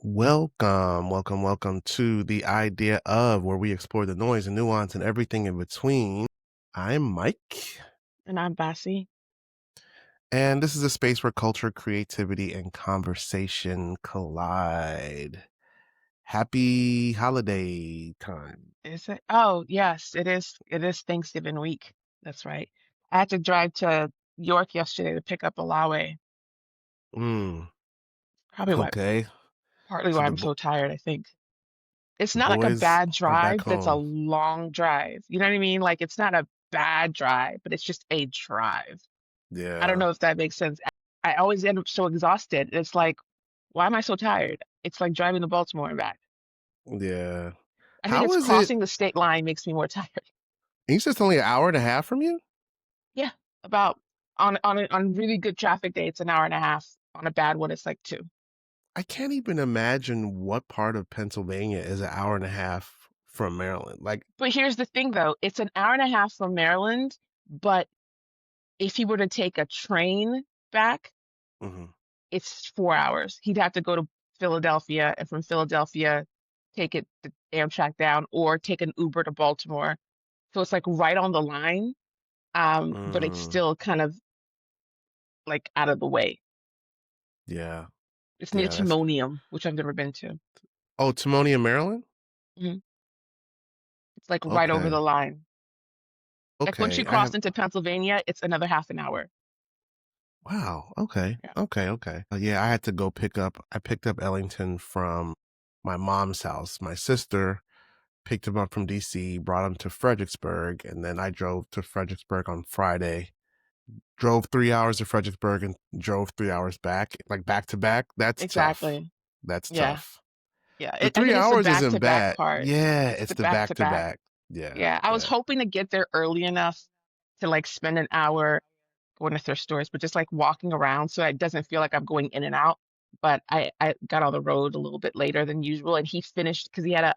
Welcome to the idea of where we explore the noise and nuance and everything in between. I'm Mike, And I'm Bassey. and this is a space where culture, creativity, and conversation collide. Happy holiday time. Is it? Oh, yes, it is. It is Thanksgiving week. That's right. I had to drive to York yesterday to pick up Alawe. Mm, Probably why, okay. partly So why the I'm so tired, I think. It's the not like a boys bad are back drive, but it's a home. long drive. You know what I mean? Like it's not a bad drive, but it's just a drive. I don't Yeah, know if that makes sense. I always end up so exhausted. It's like, why am I so tired? It's like driving to Baltimore and back. yeah. I think How it's is it? crossing the state line makes me more tired. It's just only an hour and a half from you? Yeah, about on really good traffic day, it's an hour and a half. On a bad one, it's like two. I can't even imagine what part of Pennsylvania is an hour and a half from Maryland. Like, But here's the thing, though, it's an hour and a half from Maryland, but if he were to take a train back, mhm. it's 4 hours. He'd have to go to Philadelphia, and from Philadelphia, take it the Amtrak down, or take an Uber to Baltimore. So it's like right on the line, but it's Mm, still kind of like out of the way. yeah, It's near yeah. That's Timonium, which I've never been to. Timonium, Maryland. Mhm. It's like right over Okay, the line. Like once you okay. I cross have. into Pennsylvania, it's another half an hour. Wow. Okay, Yeah, okay. Yeah, I had to go pick up. I picked up Ellington from my mom's house. My sister picked him up from DC, brought him to Fredericksburg, and then I drove to Fredericksburg on Friday. Drove 3 hours to Fredericksburg and drove 3 hours back, like back to back. That's tough. exactly. That's Yeah, tough. yeah. The I three think it's the hours back isn't to back bad. part. Yeah, It's it's the the back back to to back. back. Yeah, Yeah, I was yeah. hoping to get there early enough to like spend an hour going to thrift stores, but just like walking around so it doesn't feel like I'm going in and out. But I got on the road a little bit later than usual, and he finished because he had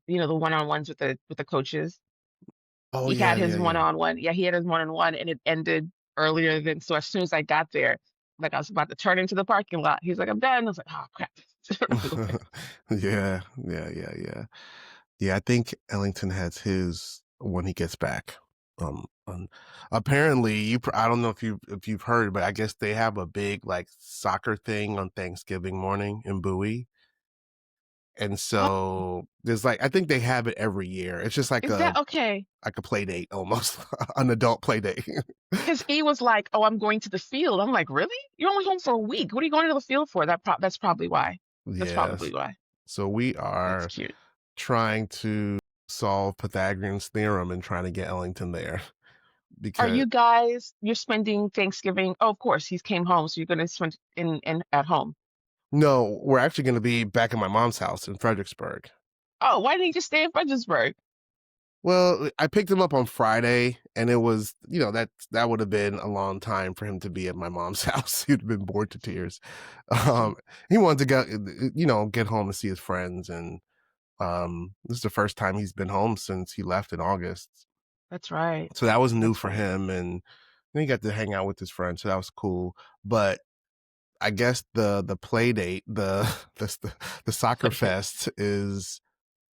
the one-on-ones with the coaches. Oh He had yeah, his yeah, yeah. one-on-one. Yeah, he had his one-on-one, and it ended earlier than. So as soon as I got there, like I was about to turn into the parking lot, he's like, "I'm done." I was like, "Oh crap!" Yeah, yeah. Yeah, I think Ellington has his when he gets back. Um, apparently, I don't know if you've heard, but I guess they have a big like soccer thing on Thanksgiving morning in Bowie. And Oh, so there's like I think they have it every year. It's just is that okay? like a play date almost, an adult play date. Because he was like, "Oh, I'm going to the field." I'm like, "Really? You're only home for a week. What are you going to the field for?" That's probably why. That's Yes. probably why. So we That's are cute. trying to solve Pythagorean's theorem and trying to get Ellington there Are because you guys? You're spending Thanksgiving? Oh, of course, he came home, so you're going to spend in at home. no, we're actually going to be back in my mom's house in Fredericksburg. Oh, why didn't he just stay in Fredericksburg? Well, I picked him up on Friday, and it was, that would have been a long time for him to be at my mom's house. He'd have been bored to tears. Mhm. Um, he wanted to get home and see his friends, and this is the first time he's been home since he left in August. That's right. So that was new That's for right. him, and then he got to hang out with his friends, so that was cool. But I guess the play date, the soccer Play fest is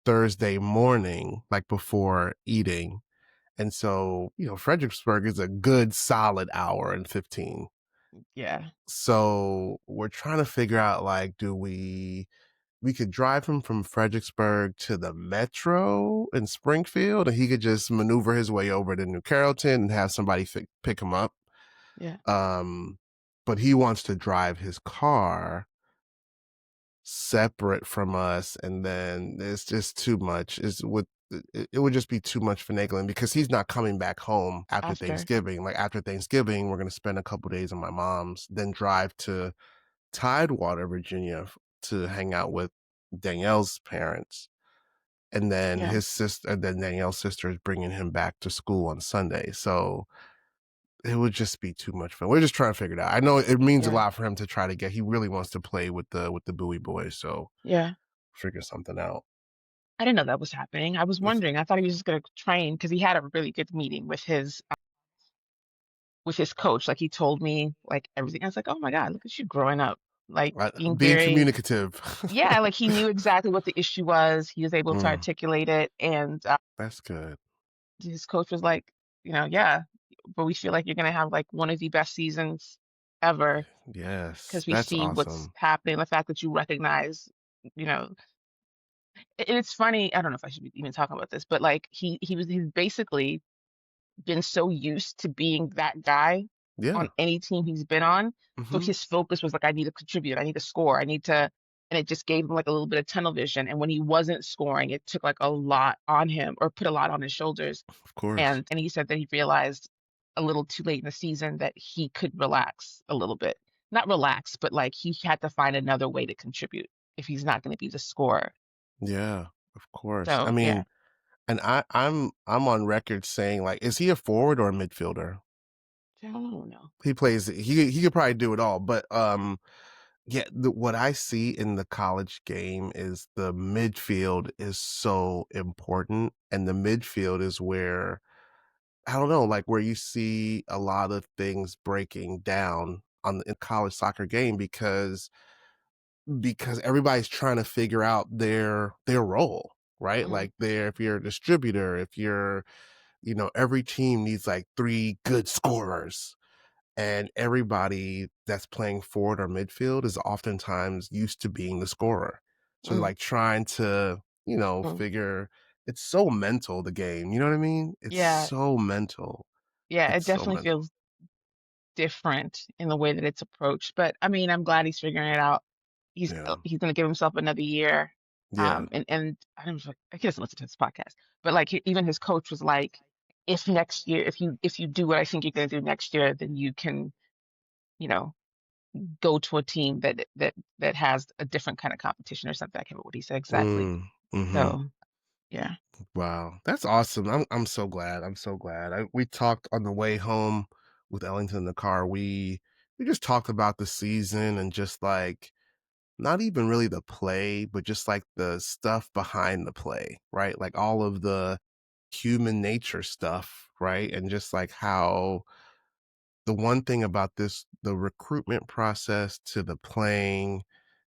Thursday morning, like before eating. And so, Fredericksburg is a good solid hour and 15. Yeah. So we're trying to figure out like, do we could drive him from Fredericksburg to the metro in Springfield and he could just maneuver his way over to New Carrollton and have somebody pick him up. Yeah. Um, but he wants to drive his car separate from us, and then it's just too much. It would just be too much finagling because he's not coming back home after After. Thanksgiving. Like after Thanksgiving, we're gonna spend a couple days in my mom's, then drive to Tidewater, Virginia, to hang out with Danielle's parents, and then Yeah. Danielle's sister is bringing him back to school on Sunday. So it would just be too much fun. We're just trying to figure it out. I know it means a Yeah. lot for him to try to get. He really wants to play with the Bowie boys, so Yeah. figure something out. I didn't know that was happening. I was wondering. I thought he was just going to train because he had a really good meeting with his coach. Like he told me like everything. I was like, "Oh my God, look at you growing up." like being Being very, communicative. yeah, like he knew exactly what the issue was. He was able to Mm, articulate it, and that's good. his coach was like, yeah, but we feel like you're gonna have like one of the best seasons ever Yes, because we that's see what's awesome. happening, the fact that you recognize, you know, it's funny. I don't know if I should be even talking about this, but like he's basically been so used to being that guy Yeah. on any team he's been on. So Mhm. his focus was like, I need to contribute, I need to score, I need to, and it just gave him like a little bit of tunnel vision. And when he wasn't scoring, it took like a lot on him or put a lot on his shoulders. Of course. And he said that he realized a little too late in the season that he could relax a little bit. Not relax, but like he had to find another way to contribute if he's not going to be the scorer. Yeah, of course. I So yeah, mean, and I'm on record saying, like, is he a forward or a midfielder? I don't know. He plays he could probably do it all, but, yeah, what I see in the college game is the midfield is so important, and the midfield is where I don't know, like, where you see a lot of things breaking down on the in college soccer game because everybody's trying to figure out their role, right? Mm, Like, if you're a distributor, if you're every team needs, like, 3 good scorers, and everybody that's playing forward or midfield is oftentimes used to being the scorer. So they're mm, like trying to, mm. figure it's so mental, the game. You know what I mean? It's Yeah, so mental. yeah, it It's so definitely mental. feels different in the way that it's approached. But I mean, I'm glad he's figuring it out. Yeah. He's going to give himself another year. Yeah. And I don't know, I guess listen to this podcast, but like even his coach was like, if next year, if you do what I think you're going to do next year, then you can, you know, go to a team that has a different kind of competition or something. I can't remember what he said exactly. Mhm. So yeah. Wow. That's awesome. I'm so glad. I'm so glad. We talked on the way home with Ellington in the car. We just talked about the season and just like not even really the play, but just like the stuff behind the play, right? Like all of the human nature stuff, right? And just like how the one thing about the recruitment process to the playing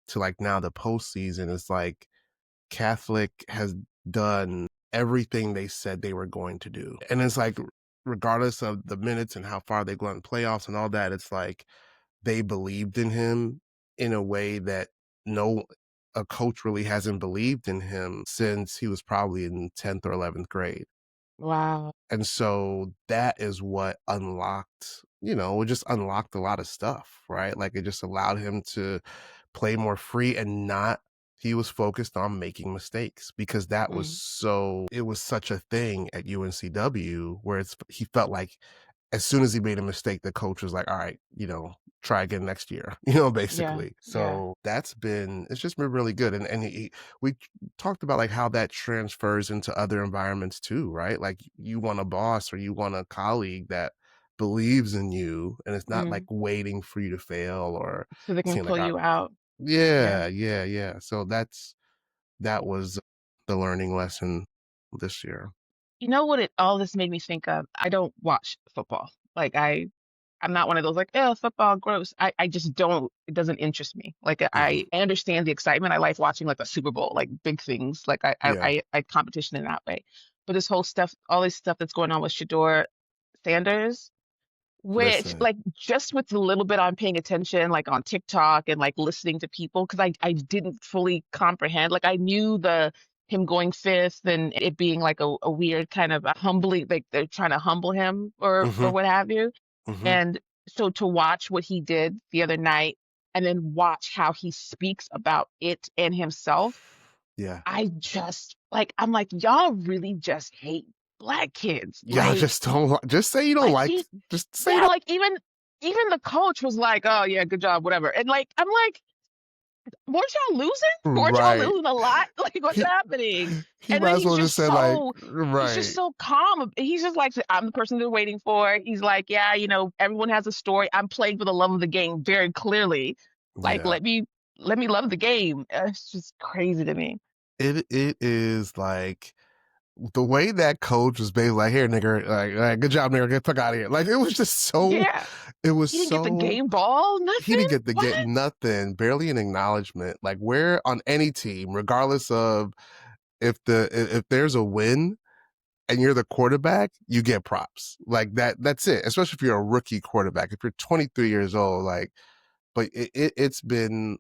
to like now the postseason is like Catholic has done everything they said they were going to do. And it's like, regardless of the minutes and how far they go in playoffs and all that, it's like they believed in him in a way that no a coach really hasn't believed in him since he was probably in 10th or 11th grade. Wow. And so that is what it just unlocked a lot of stuff, right? Like it just allowed him to play more free and not he was focused on making mistakes because Mm, it was such a thing at UNCW where he felt like as soon as he made a mistake, the coach was like, all right, try again next year, yeah. basically. Yeah. So it's just been really good. And we talked about like how that transfers into other environments too, right? Like you want a boss or you want a colleague that believes in you and it's not like Mm. waiting for you to fail or So they can seeing like, pull you out. Yeah. yeah, yeah, yeah. So that was the learning lesson this year. You know what it all this made me think of? I don't watch football. Like I'm not one of those like, oh, football, gross. I just don't, it doesn't interest me. Like Hmm. I understand the excitement. I like watching like a Super Bowl, like big things. Like Yeah. I competition in that way. But this whole stuff, all this stuff that's going on with Shédeur Sanders, which Listen. like just with the little bit I'm paying attention, like on TikTok and like listening to people, because I didn't fully comprehend. Like I knew the him going fifth and it being like a weird kind of a humbling, like they're trying to humble him or Hmm. what have you. Hmm. And so to watch what he did the other night and then watch how he speaks about it and himself, Yeah. I just like I'm like, y'all really just hate black kids. Y'all just don't just say you don't Like like he just say you yeah, don't like even the coach was like, "Oh yeah, good job, whatever." And like I'm like, "Weren't y'all losing? Weren't y'all right. losing a lot? Like what's He happening?" he And might then as well just said like he's just right. so calm. He's just like, "I'm the person they're waiting for." He's like, "Yeah, everyone has a story. I'm playing for the love of the game very clearly. Like Yeah. let me love the game." It's just crazy to me. It is like the way that coach was basically like, "Here, nigga, like, good job, nigga, get the fuck out of here." Like, it was just so, Yeah. it was He didn't get the so. game ball, He didn't nothing. get to get What? nothing, barely an acknowledgement. Like, where on any team, regardless of if there's a win and you're the quarterback, you get props. Like that. That's it. Especially if you're a rookie quarterback. If you're 23 years old, like, but it's been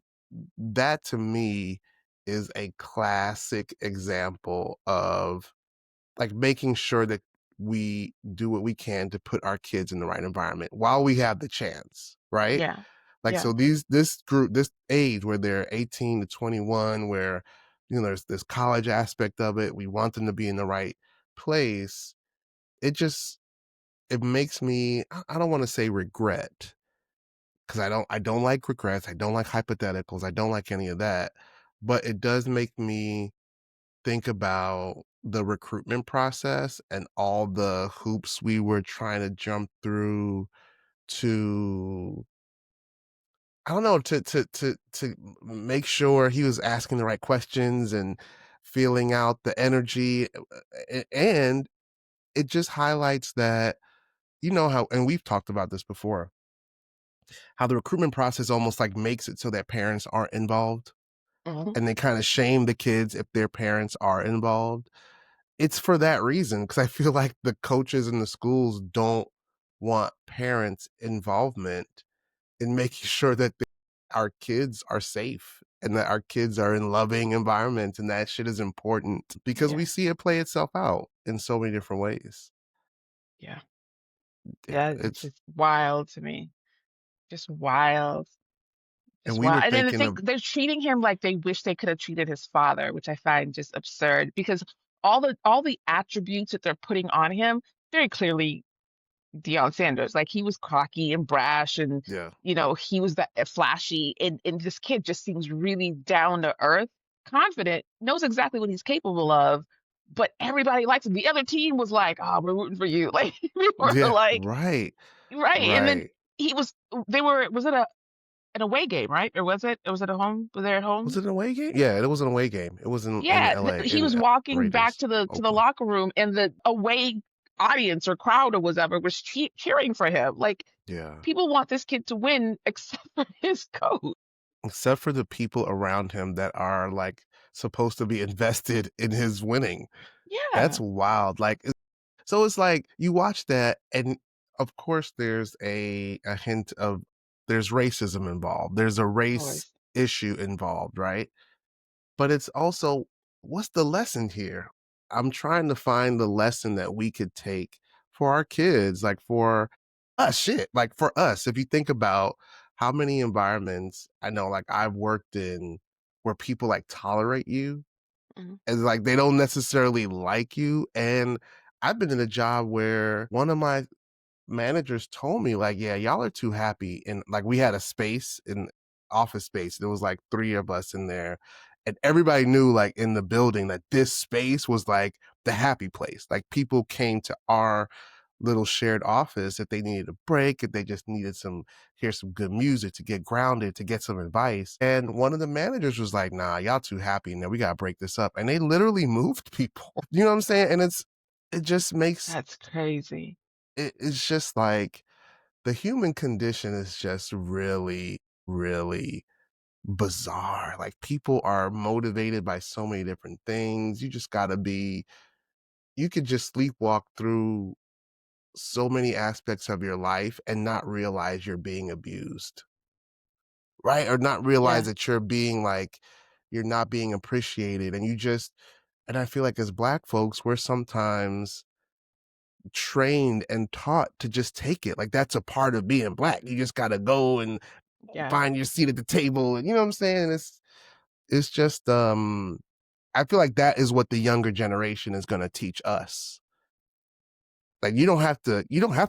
that to me is a classic example of like making sure that we do what we can to put our kids in the right environment while we have the chance, right? Yeah. Like, Yeah. so this group, this age where they're 18 to 21, where there's this college aspect of it, we want them to be in the right place. It just, it makes me, I don't want to say regret, because I don't like regrets, I don't like hypotheticals, I don't like any of that, but it does make me think about the recruitment process and all the hoops we were trying to jump through to, I don't know, to make sure he was asking the right questions and feeling out the energy, and it just highlights that, how, and we've talked about this before, how the recruitment process almost like makes it so that parents aren't involved, Mhm. and they kind of shame the kids if their parents are involved. It's for that reason, because I feel like the coaches in the schools don't want parents' involvement in making sure that our kids are safe and that our kids are in loving environments, and that shit is important because we Yeah. see it play itself out in so many different ways. Yeah. Yeah, Yeah. It's it's, just wild to me. Just wild. and Just we were wild. And then I thinking think of, they're treating him like they wish they could have treated his father, which I find just absurd because all the attributes that they're putting on him very clearly Deion Sanders. Like he was cocky and brash and yeah, he was that flashy and this kid just seems really down to earth, confident, knows exactly what he's capable of, but everybody likes him. The other team was like, "Oh, we're rooting for you." Like we were yeah, like, right, right. And then right. he was they were was it an away game, right? Or was it a home? Was there at Was home? it an away game? Yeah, it was an away game. It was in Yeah, LA, he in was walking back Raiders, to the Oakland. locker room, and the away audience or crowd or whatever was cheering for him. Like Yeah. people want this kid to win, except for his coach. Except for the people around him that are like supposed to be invested in his winning. That's Yeah, wild. Like, so it's like you watch that, and of course there's a hint of, there's racism involved. There's a of race course. issue involved, right? But it's also, what's the lesson here? I'm trying to find the lesson that we could take for our kids, like for us, shit, like for us. If you think about how many environments I know, like I've worked in, where people like tolerate you Mhm. and like they don't necessarily like you. And I've been in a job where one of my managers told me like, yeah, y'all are too happy, and like we had a space in office space, there was like three of us in there, and everybody knew like in the building that this space was like the happy place. Like people came to our little shared office if they needed a break, if they just needed some, hear some good music, to get grounded, to get some advice. And one of the managers was like, nah, y'all too happy now, we gotta break this up. And they literally moved people. You know what I'm saying? And it just makes That's crazy. it's just like the human condition is just really, really bizarre. Like people are motivated by so many different things. You just gotta be, you could just sleepwalk through so many aspects of your life and not realize you're being abused, right? Or not realize Yeah, that you're being like, you're not being appreciated. And you just, and I feel like as Black folks, we're sometimes trained and taught to just take it. Like that's a part of being Black. You just got to go and yeah, find your seat at the table. And you know what I'm saying? It's just, I feel like that is what the younger generation is going to teach us. Like you don't have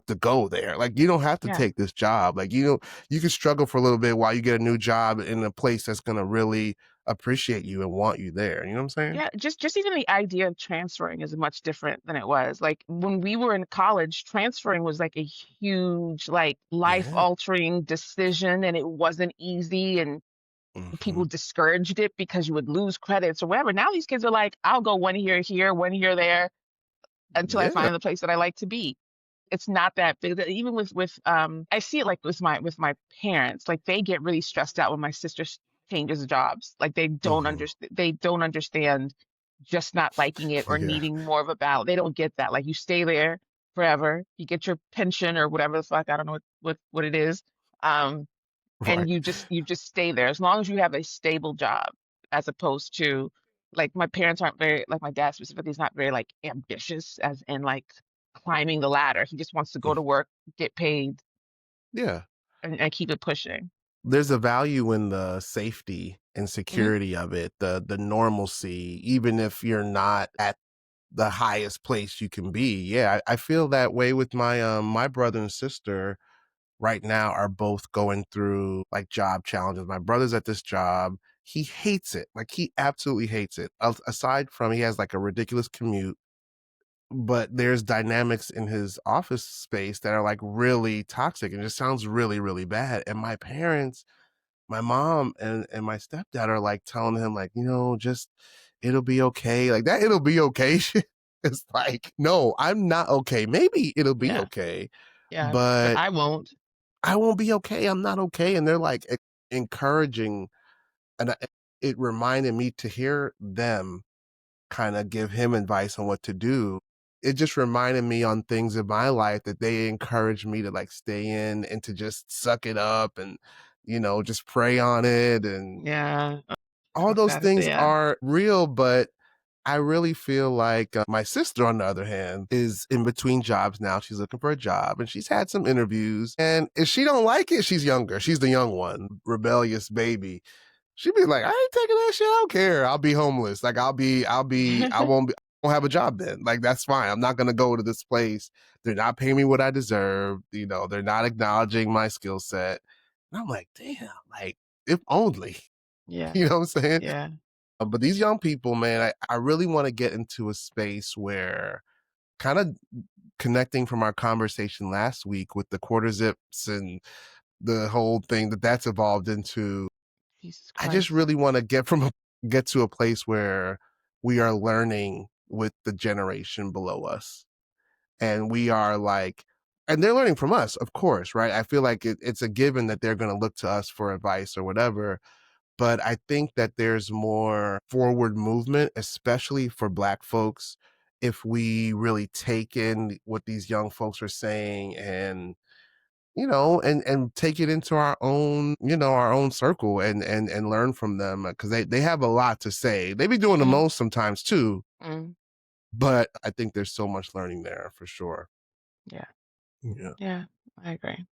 to go there. Like you don't have to yeah. take this job. Like you can struggle for a little bit while you get a new job in a place that's going to really appreciate you and want you there. You know what I'm saying? Yeah, just even the idea of transferring is much different than it was. Like when we were in college, transferring was like a huge, like Yeah. life-altering decision, and it wasn't easy. Mhm. people discouraged it because you would lose credits or whatever. Now these kids are like, I'll go 1 year here, 1 year there until I Yeah. find the place that I like to be. It's not that big. Even with I see it like with my parents. Like they get really stressed out when my sister changes jobs. Like Mhm. they don't understand just not liking it or Yeah. needing more of a ballot. They don't get that. Like you stay there forever. You get your pension or whatever the fuck. I don't know what it is. Um, Right. and you just stay there as long as you have a stable job, as opposed to like my parents aren't very, like my dad specifically is not very like ambitious as in like climbing the ladder. He just wants to go Mm. to work, get paid, Yeah. and keep it pushing. There's a value in the safety and Hmm. security of it, the normalcy, even if you're not at the highest place you can be. Yeah, I feel that way with my brother and sister right now are both going through like job challenges. My brother's at this job. He hates it. Like he absolutely hates it. Aside from he has like a ridiculous commute, but there's dynamics in his office space that are like really toxic and just sounds really, really bad. And my parents, my mom and my stepdad are like telling him like, just it'll be okay. Like that it'll be okay shit. It's like, no, I'm not okay. Maybe it'll be Yeah, okay, yeah, but but I won't. I won't be okay. I'm not okay. And they're like encouraging, and it reminded me to hear them kind of give him advice on what to do. It just reminded me on things in my life that they encouraged me to like stay in and to just suck it up and, just pray on it. And Yeah, all how those sad is things that? are real, but I really feel like my sister, on the other hand, is in between jobs now. She's looking for a job and she's had some interviews. And if she don't like it, she's younger. She's the young one, rebellious baby. She'd be like, I ain't taking that shit. I don't care. I'll be homeless. Like I won't have a job then. Like that's fine. I'm not gonna go to this place. They're not paying me what I deserve. They're not acknowledging my skill set. And I'm like, damn, like if only. Yeah, You know what I'm saying? yeah. But these young people, man, I really want to get into a space where kind of connecting from our conversation last week with the quarter zips and the whole thing that's evolved into. Jesus I just Christ. really want to get to a place where we are learning with the generation below us. And we are like, and they're learning from us, of course, right? I feel like it's a given that they're going to look to us for advice or whatever. But I think that there's more forward movement, especially for Black folks, if we really take in what these young folks are saying and and take it into our own circle and learn from them because they have a lot to say. They be doing the Mm, most sometimes too, mm, but I think there's so much learning there for sure. yeah, Yeah. yeah. I agree.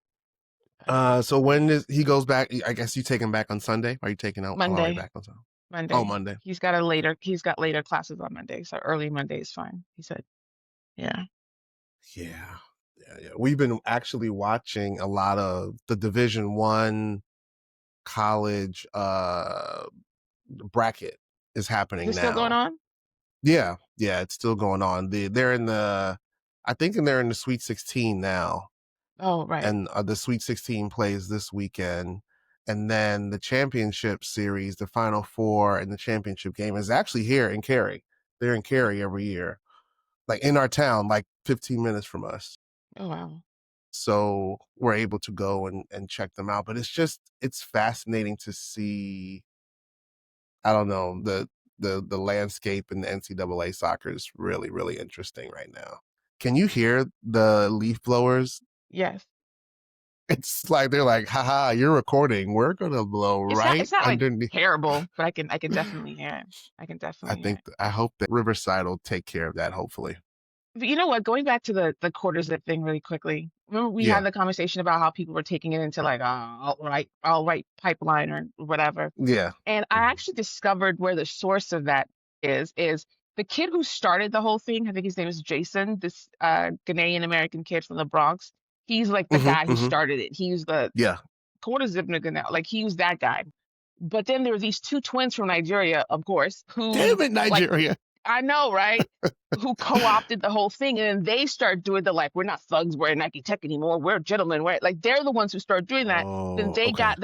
I agree. So when is he goes back? I guess you take him back on Sunday. Are you taking out Alari Monday. back on Sunday? Oh, Monday. Monday. He's got later classes on Monday, so early Monday is fine. He said, yeah. Yeah. Yeah, yeah. We've been actually watching a lot of the Division 1 college bracket is Is happening it still going now. on? Yeah, yeah, it's still going on. They're in I think they're in the Sweet 16 now, Oh, right. and the Sweet 16 plays this weekend, and then the championship series, the Final Four, and the championship game is actually here in Cary. They're in Cary every year, like in our town, like 15 minutes from us. Oh, wow. So we're able to go and check them out. But it's fascinating to see. I don't know, the landscape in the NCAA soccer is really, really interesting right now. Can you hear the leaf blowers? Yes. It's like they're like, haha, you're recording. We're gonna blow right It's not like underneath. terrible, but I can definitely hear it. I can definitely hear it. I hope that Riverside will take care of that, hopefully. But you know what? Going back to the quarter zip thing really quickly. Remember we had Yeah. the conversation about how people were taking it into like alt right pipeline or whatever. Yeah. And I Mhm. actually discovered where the source of that is the kid who started the whole thing. I think his name is Jason, this Ghanaian American kid from the Bronx. He's like the Mhm, guy who mhm. started it. He's the Yeah. quarter zip nigga now. Like he was that guy. But then there were these two twins from Nigeria, of course, who Damn it, like Nigeria. I know, right? Who co-opted the whole thing, and then they start doing the like, we're not thugs wearing Nike Tech anymore. We're gentlemen, right? Like they're the ones who start doing that. Then Oh, okay.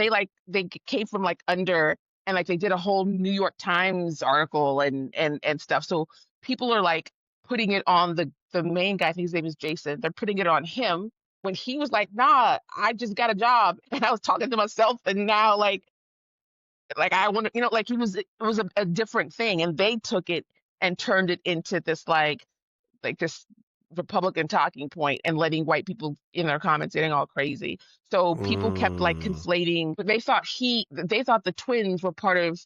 they came from like under. and like they did a whole New York Times article and stuff. So people are like putting it on the main guy. I think his name is Jason. They're putting it on him when he was like, "Nah, I just got a job," and I was talking to myself, and now like I want to, like it was a different thing, and they took it and turned it into this like this Republican talking point and letting white people in their comments getting all crazy. So people kept like Mm. conflating, but they thought the twins were part of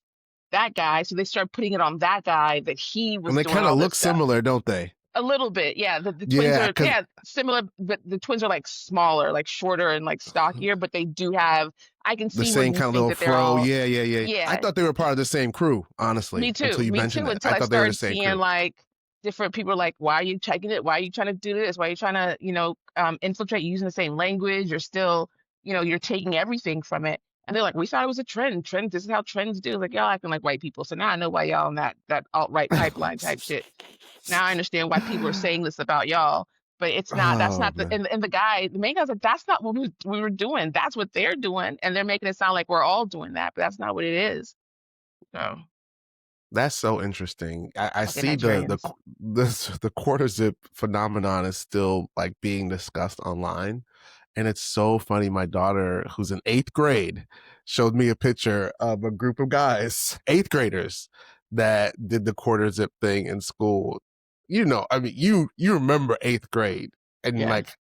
that guy, so they started putting it on that guy that he And was they doing kind of all this look stuff. similar, don't they? A little bit, yeah. The twins Yeah, are, because similar, but the twins are like smaller, like shorter and like stockier, but they do have, I can the see where same you kind of think little that they're fro. all, Yeah, yeah, yeah. I yeah, thought they were part of the same crew, honestly, until you me mentioned too, that. until I I thought they were the started same seeing crew. like different people like, why are you checking it? Why are you trying to do this? Why are you trying to, infiltrate using the same language? You're still, you're taking everything from it. And they're like, we thought it was a trend. Trend, this is how trends do. Like y'all acting like white people. So now I know why y'all on that alt-right pipeline type shit. Now I understand why people are saying this about y'all, but it's not, that's Oh not the, man, and the main guy's like, that's not what we were doing. That's what they're doing. And they're making it sound like we're all doing that, but that's not what it is. So that's so interesting. I fucking see the Nigerians. the quarter zip phenomenon is still like being discussed online. And it's so funny. My daughter, who's in eighth grade, showed me a picture of a group of guys, eighth graders, that did the quarter zip thing in school. I mean, you remember eighth grade, and Yeah. like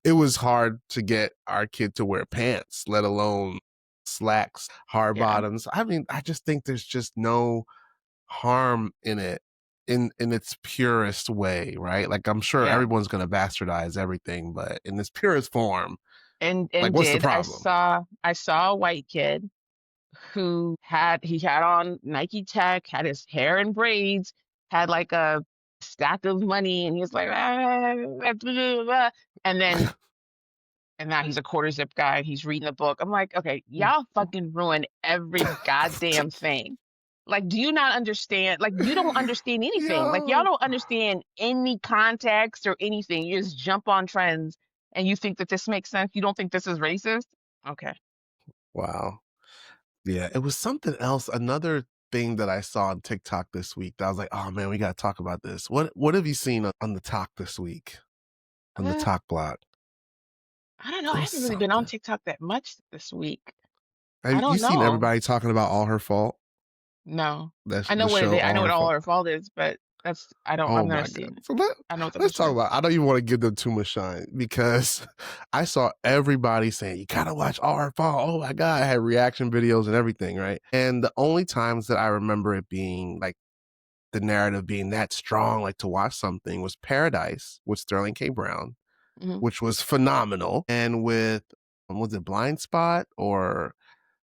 it was hard to get our kid to wear pants, let alone slacks, hard Yeah. bottoms. I mean, I just think there's just no harm in it in its purest way, right? Like I'm sure Yeah. everyone's gonna bastardize everything, but in its purest form, like And what's the did problem? I saw a white kid who had on Nike Tech, had his hair in braids, had like a stack of money, and he was like, "Ah, blah, blah, blah," and then and now he's a quarter zip guy. He's reading a book. I'm like, okay, y'all fucking ruin every goddamn thing. Like, do you not understand? Like, you don't understand anything. Like, y'all Yo. don't understand any context or anything. You just jump on trends and you think that this makes sense. You don't think this is racist? Okay. Wow. Yeah, it was something else. Another thing that I saw on TikTok this week that I was like, oh man, we gotta talk about this. What have you seen on the talk this week? On the Uh, talk block? I don't know. It I was haven't really been on something. TikTok that much this week. I Have you don't seen know. everybody talking about All Her Fault? No. That's I know the what it show is. I All know Her what all Fault. her fault is, but I've Oh never my god! seen it. So I know what the let's talk show is. about. I don't even want to give them too much shine because I saw everybody saying you gotta watch Our Fall. Oh my god! I had reaction videos and everything, right? And the only times that I remember it being like the narrative being that strong, like to watch something, was Paradise with Sterling K. Brown, Hmm. which was phenomenal, and with was it Blind Spot or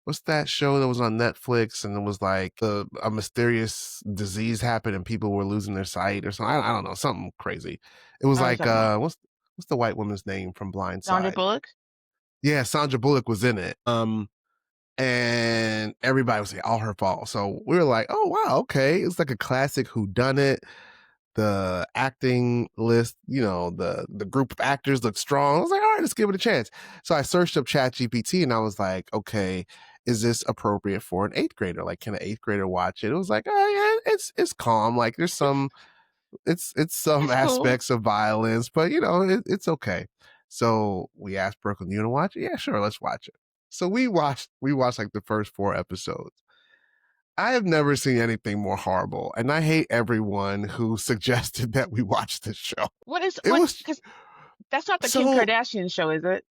what's that show that was on Netflix and it was like a mysterious disease happened and people were losing their sight or something. I don't know, something crazy. It was I know what like you're talking about. what's the white woman's name from Blind Sandra Side? Bullock? Yeah, Sandra Bullock was in it. And everybody was saying all her fault. So we were like, oh wow, okay. It's like a classic who done it. The acting list, the group of actors looked strong. I was like, all right, let's give it a chance. So I searched up Chat GPT and I was like, okay, is this appropriate for an eighth grader? Like, can an eighth grader watch it? It was like, oh yeah, it's calm. Like there's some it's some That's cool. aspects of violence, but it's okay. So we asked Brooklyn, you want to watch it? Yeah, sure, let's watch it. So we watched like the first 4 episodes. I have never seen anything more horrible, and I hate everyone who suggested that we watch this show. It What? was Because that's not the Kim so Kardashian show, is it?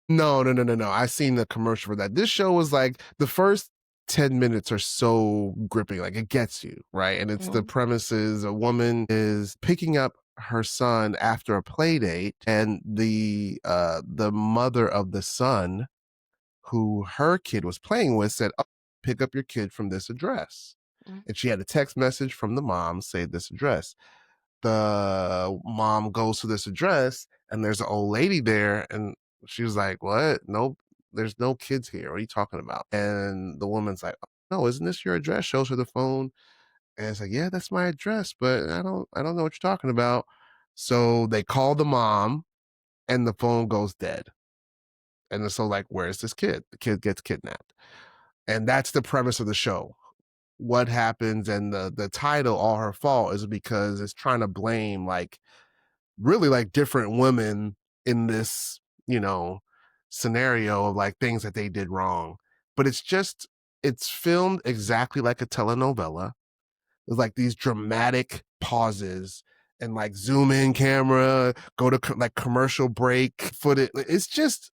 no, no, no, no, no. I seen the commercial for that. This show was like the first 10 minutes are so gripping, like it gets you, right? And it's the Mm-hmm. premises a woman is picking up her son after a play date, and the mother of the son who her kid was playing with said, oh, pick up your kid from this address. And she had a text message from the mom say this address. The mom goes to this address and there's an old lady there and she was like, what? Nope, there's no kids here. What are you talking about? And the woman's like, no, isn't this your address? Shows her the phone. And it's like, yeah, that's my address, but I don't know what you're talking about. So they call the mom and the phone goes dead. And so like, where's this kid? The kid gets kidnapped. And that's the premise of the show. What happens, and the title All Her Fault is because it's trying to blame like really like different women in this, you know, scenario of like things that they did wrong. But it's filmed exactly like a telenovela. There's like these dramatic pauses and like zoom in camera, go to like commercial break footage. It's just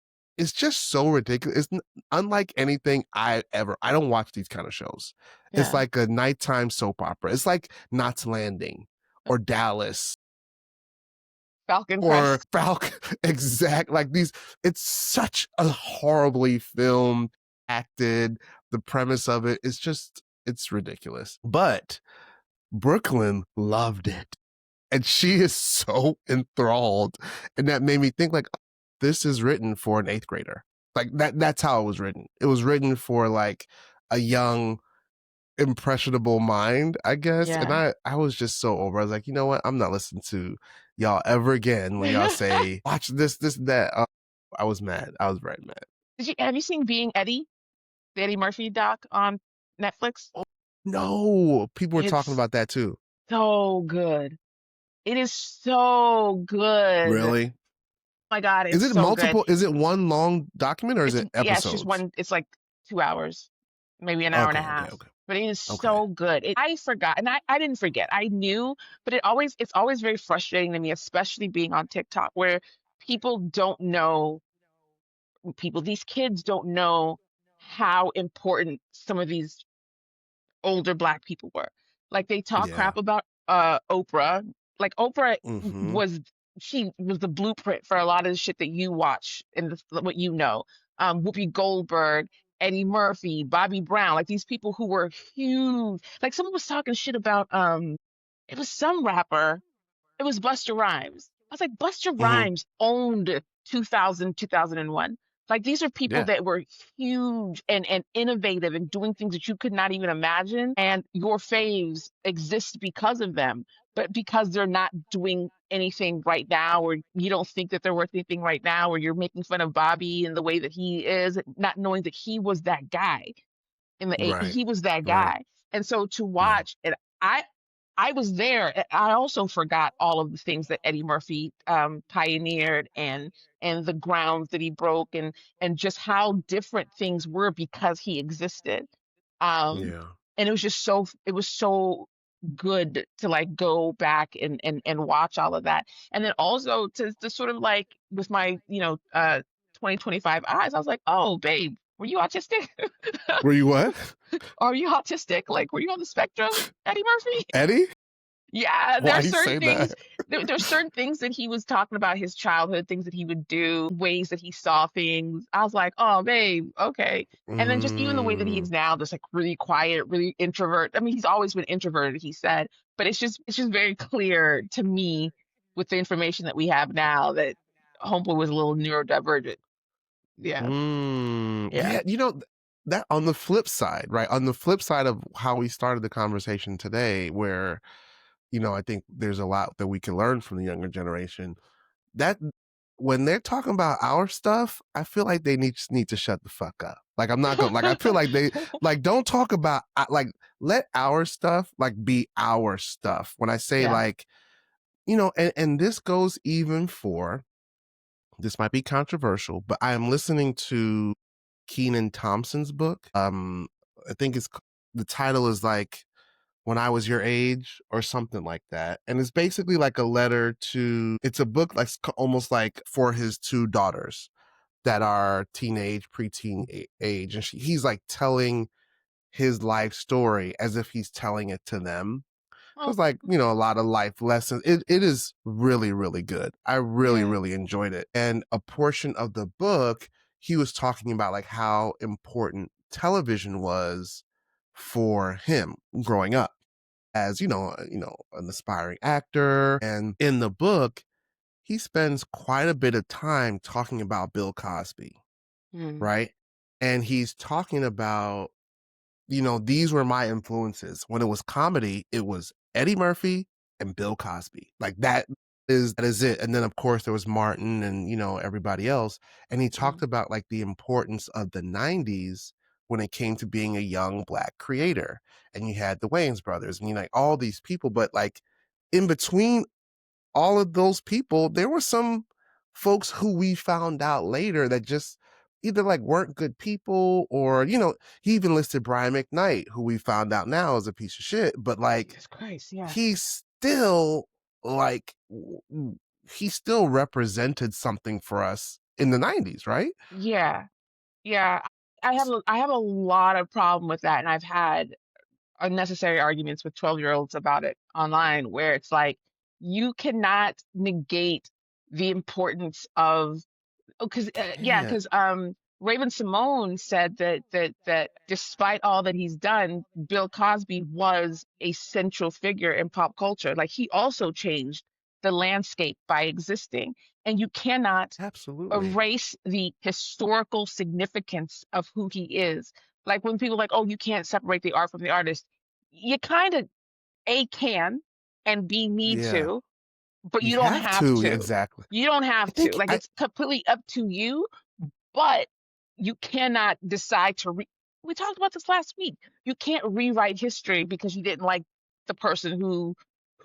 so ridiculous. It's unlike anything I don't watch these kind of shows. It's Yeah. like a nighttime soap opera. It's like Knots Landing or Dallas Falcon or Crest. Falcon. Exact like these. It's such a horribly filmed, acted. The premise of it is just it's ridiculous. But Brooklyn loved it. And she is so enthralled. And that made me think like this is written for an eighth grader. Like that's how it was written. It was written for like a young, impressionable mind, I guess. And Yeah. I was just so over. I was like, you know what? I'm not listening to y'all ever again when y'all say, watch this, that. I was mad. I was very mad. Have you seen Being Eddie, the Eddie Murphy doc on Netflix? Oh, no, people were talking It's about that too. so good. It is so good. Oh Really? my God, Is it's it so good. multiple? Is it one long document or is It's it yeah, it's just episodes? one, it's like 2 hours, maybe an hour and a Okay, okay, half. okay, But it is okay. so good. I forgot, and I didn't forget. I knew, but it's always very frustrating to me, especially being on TikTok, where people don't know these kids don't know how important some of these older black people were. Like they talk Yeah. crap about Oprah. Like Oprah Mm-hmm. was she was the blueprint for a lot of the shit that you watch and what you know. Whoopi Goldberg, Eddie Murphy, Bobby Brown, like these people who were huge. Like someone was talking shit about it was some rapper, it was Busta Rhymes. I was like, Busta Mm-hmm. Rhymes owned 2000, 2001. Like these are people Yeah. that were huge and innovative and doing things that you could not even imagine. And your faves exist because of them, but because they're not doing anything right now, or you don't think that they're worth anything right now, or you're making fun of Bobby and the way that he is, not knowing that he was that guy in the eight. Right. He was that Right. guy. And so to Yeah. watch it, I was there. I also forgot all of the things that Eddie Murphy pioneered and the grounds that he broke and just how different things were because he existed. Um, Yeah. and it was so good to like go back and watch all of that. And then also to sort of like with my, 2025 eyes, I was like, oh babe, were you autistic? Were you what? Are you autistic? Like, were you on the spectrum, Eddie Murphy? Eddie? Yeah, Why you say that? there's certain things that he was talking about his childhood, things that he would do, ways that he saw things. I was like, oh, babe, okay. And then just even the way that he Mm, is now, just like really quiet, really introvert. I mean, he's always been introverted, he said, but it's just very clear to me with the information that we have now that Homeboy was a little neurodivergent. Yeah, yeah, yeah, that on the flip side, right? On the flip side of how we started the conversation today, where, I think there's a lot that we can learn from the younger generation. That when they're talking about our stuff, I feel like they just need to shut the fuck up. Like I'm not gonna like I feel like they like don't talk about like let our stuff like be our stuff. When I say yeah. like, and this goes even for this might be controversial, but I am listening to Keenan Thompson's book. I think the title is like When I Was Your Age or something like that. And it's basically like a letter to it's a book like almost like for his two daughters that are teenage, preteen age. And he's like telling his life story as if he's telling it to them. So Oh, it's like, a lot of life lessons. It is really, really good. I really, yeah. really enjoyed it. And a portion of the book, he was talking about like how important television was for him growing up as, an aspiring actor. And in the book, he spends quite a bit of time talking about Bill Cosby, Mm, right? And he's talking about these were my influences. When it was comedy, it was Eddie Murphy and Bill Cosby. Like that is it. And then of course there was Martin and everybody else. And he mm, talked about like the importance of the 90s when it came to being a young Black creator. And you had the Wayans brothers, and you like all these people, but like in between all of those people, there were some folks who we found out later that just either like weren't good people, or he even listed Brian McKnight, who we found out now is a piece of shit, but like Jesus Christ, yeah. he's still like he still represented something for us in the 90s, right? Yeah. Yeah. I have a lot of problem with that, and I've had unnecessary arguments with 12-year-olds about it online, where it's like you cannot negate the importance of, because yeah, Can't. because Raven Simone said that despite all that he's done, Bill Cosby was a central figure in pop culture. Like, he also changed the landscape by existing, and you cannot Absolutely. erase the historical significance of who he is. Like, when people are like, oh, you can't separate the art from the artist, you kind of A, can, and B, need Yeah. to, but You you don't have have to. to. Exactly. You don't I have to. think Like, I it's completely up to you, but you cannot decide to we talked about this last week. You can't rewrite history because you didn't like the person who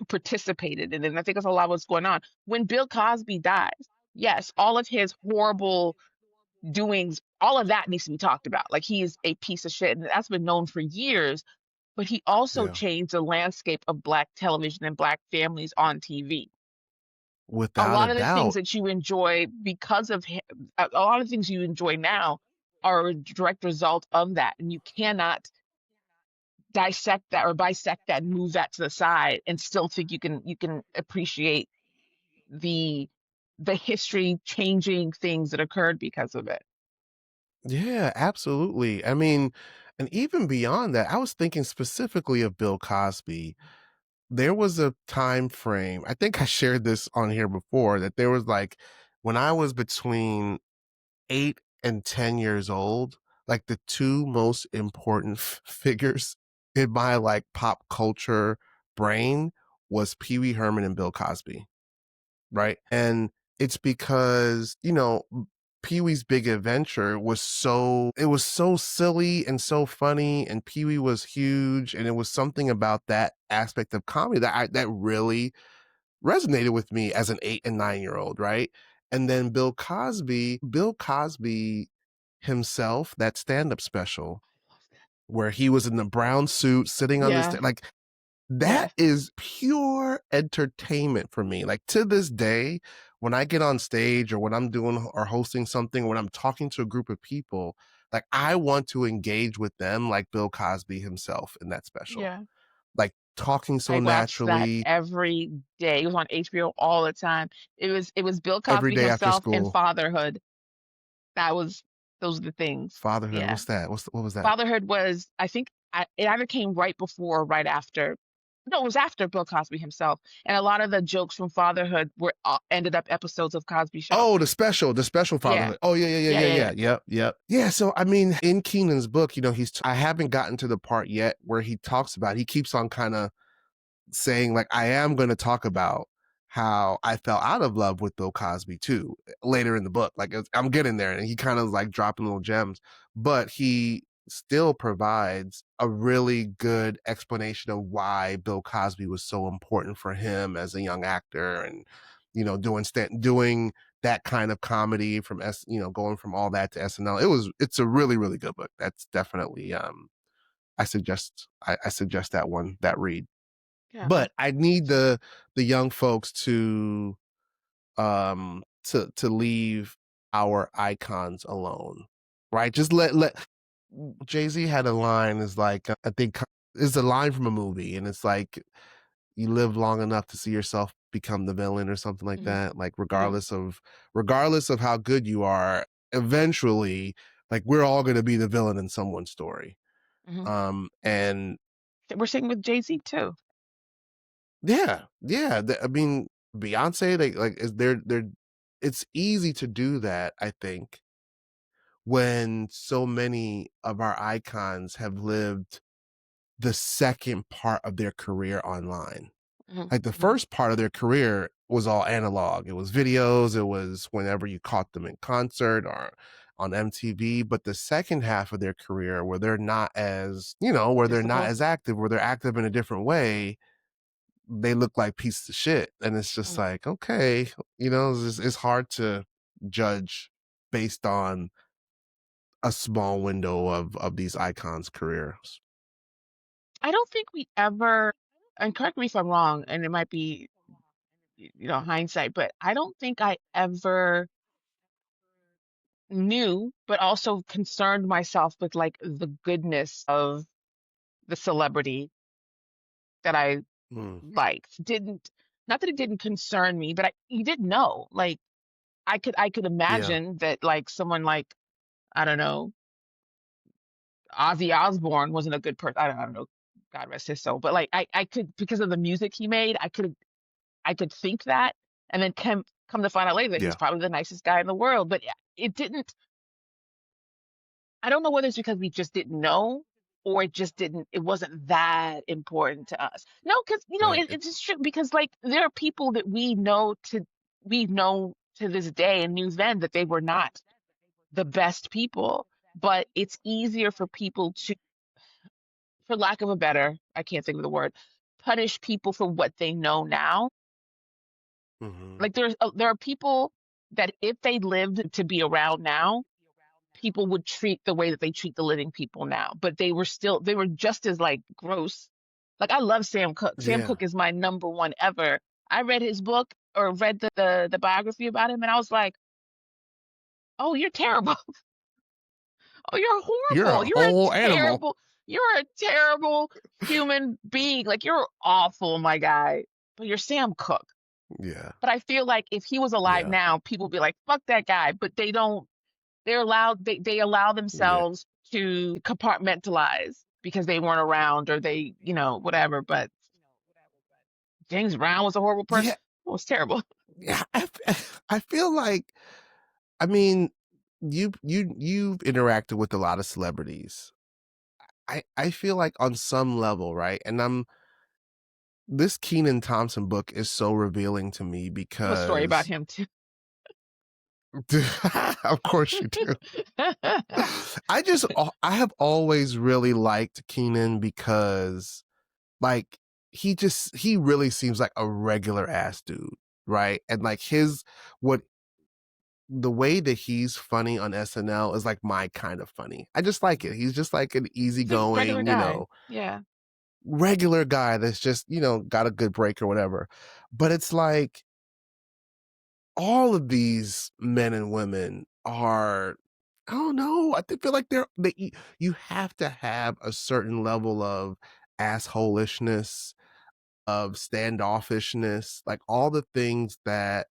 participated in it. And I think that's a lot of what's going on. When Bill Cosby dies, yes, all of his horrible doings, all of that needs to be talked about. Like, he is a piece of shit, and that's been known for years. But he also yeah, changed the landscape of Black television and Black families on TV. A without a lot of the things doubt. that you enjoy because of him, a lot of things you enjoy now are a direct result of that, and you cannot dissect that or bisect that and move that to the side and still think you can appreciate the the history changing things that occurred because of it. Yeah, absolutely. I mean, and even beyond that, I was thinking specifically of Bill Cosby. There was a time frame, I think I shared this on here before, that there was like when I was between 8 and 10 years old, like the two most important figures in my like pop culture brain was Pee Wee Herman and Bill Cosby, right? And it's because, Pee Wee's Big Adventure was so silly and so funny, and Pee Wee was huge, and it was something about that aspect of comedy that really resonated with me as an 8 and 9-year old, right? And then Bill Cosby himself, that stand-up special where he was in the brown suit sitting on the Yeah, stage, like that yes, is pure entertainment for me. Like to this day, when I get on stage or when I'm doing or hosting something, when I'm talking to a group of people, like I want to engage with them like Bill Cosby himself in that special. yeah. Like talking so I watched that naturally every day. It was on HBO all the time. It was Bill every Cosby day after himself and school. Fatherhood. That was Those are the things. Fatherhood, Yeah. what's that? What was that? Fatherhood was, I think, it either came right before or right after. No, it was after Bill Cosby himself. And a lot of the jokes from Fatherhood were ended up episodes of Cosby Show. Oh, the special Yeah. Fatherhood. Oh, yeah, yeah, yeah, Yeah, yeah, yeah, yeah. yeah. Yep, yep. Yeah, so I mean, in Keenan's book, I haven't gotten to the part yet where he keeps on kind of saying like I am going to talk about how I fell out of love with Bill Cosby too later in the book. Like I'm getting there, and he kind of like dropping little gems, but he still provides a really good explanation of why Bill Cosby was so important for him as a young actor, and doing that kind of comedy from going from all that to SNL. It's a really really good book. That's definitely I suggest that read. Yeah. But I need the young folks to leave our icons alone, right? Just let Jay-Z had a line is like I think is a line from a movie, and it's like you live long enough to see yourself become the villain or something like Hmm. that. Like Hmm. regardless of how good you are, eventually, like we're all going to be the villain in someone's story. Hmm. And We're singing with Jay-Z too. yeah, yeah. I mean, Beyonce, they like is they're it's easy to do that, I think, when so many of our icons have lived the second part of their career online. Hmm. Like the Hmm. first part of their career was all analog. It was videos, it was whenever you caught them in concert or on MTV, but the second half of their career where they're not as, where they're not Visible. as active, where they're active in a different way, they look like pieces of shit. And it's just Mm. like, okay, it's hard to judge based on a small window of these icons' careers. I don't think we ever, and correct me if I'm wrong, and it might be, hindsight, but I don't think I ever knew, but also concerned myself with like the goodness of the celebrity that I Mm, liked. Didn't, not that it didn't concern me, but you didn't know. Like I could yeah, imagine that like someone like, I don't know, Ozzy Osbourne wasn't a good person. I don't know, God rest his soul, but like I could, because of the music he made, I could think that, and then come to find out later that he's yeah, probably the nicest guy in the world. But it didn't. I don't know whether it's because we just didn't know, or it just didn't. It wasn't that important to us. No, because right. it's just true. Because like there are people that we know to this day and knew then that they were not the best people. But it's easier for people to, for lack of a better, I can't think of the word, punish people for what they know now. Hmm. Like there are people that if they lived to be around now, people would treat the way that they treat the living people now. But they were just as like gross. Like I love Sam Cooke. Sam Yeah. Cooke is my number one ever. I read his book or read the biography about him, and I was like, oh, you're terrible. Oh, you're You're horrible. a whole animal. You're a terrible human being. Like you're awful, my guy. But you're Sam Cooke. Yeah. But I feel like if he was alive Yeah. now, people would be like, fuck that guy. But they don't, they allow Yeah. themselves to compartmentalize because they weren't around or they, whatever. But James Brown was a horrible Yeah. person. It was terrible. Yeah. I feel like, I mean, you've interacted with a lot of celebrities. I feel like on some level, right? And this Keenan Thompson book is so revealing to me I have a story about because him too. of course you do. I have always really liked Keenan because like he really seems like a regular ass dude, right? And like what the way that he's funny on SNL is like my kind of funny. I just like it. He's just like an He's a regular easygoing, guy. Yeah. regular guy that's just, got a good break or whatever. But it's like all of these men and women are, I don't know, feel like you have to have a certain level of assholishness, of standoffishness, like all the things that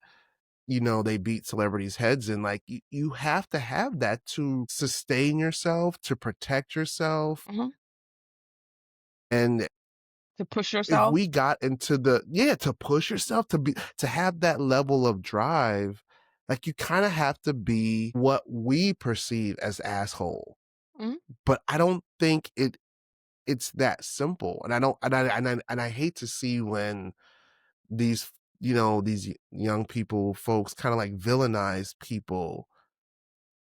they beat celebrities' heads in. Like you have to have that to sustain yourself, to protect yourself. Hmm. And To push if yourself. we got into to push yourself, to have that level of drive, like you kind of have to be what we perceive as asshole. Hmm. But I don't think it's that simple. And I don't and I hate to see when these these young people, folks, kind of like villainize people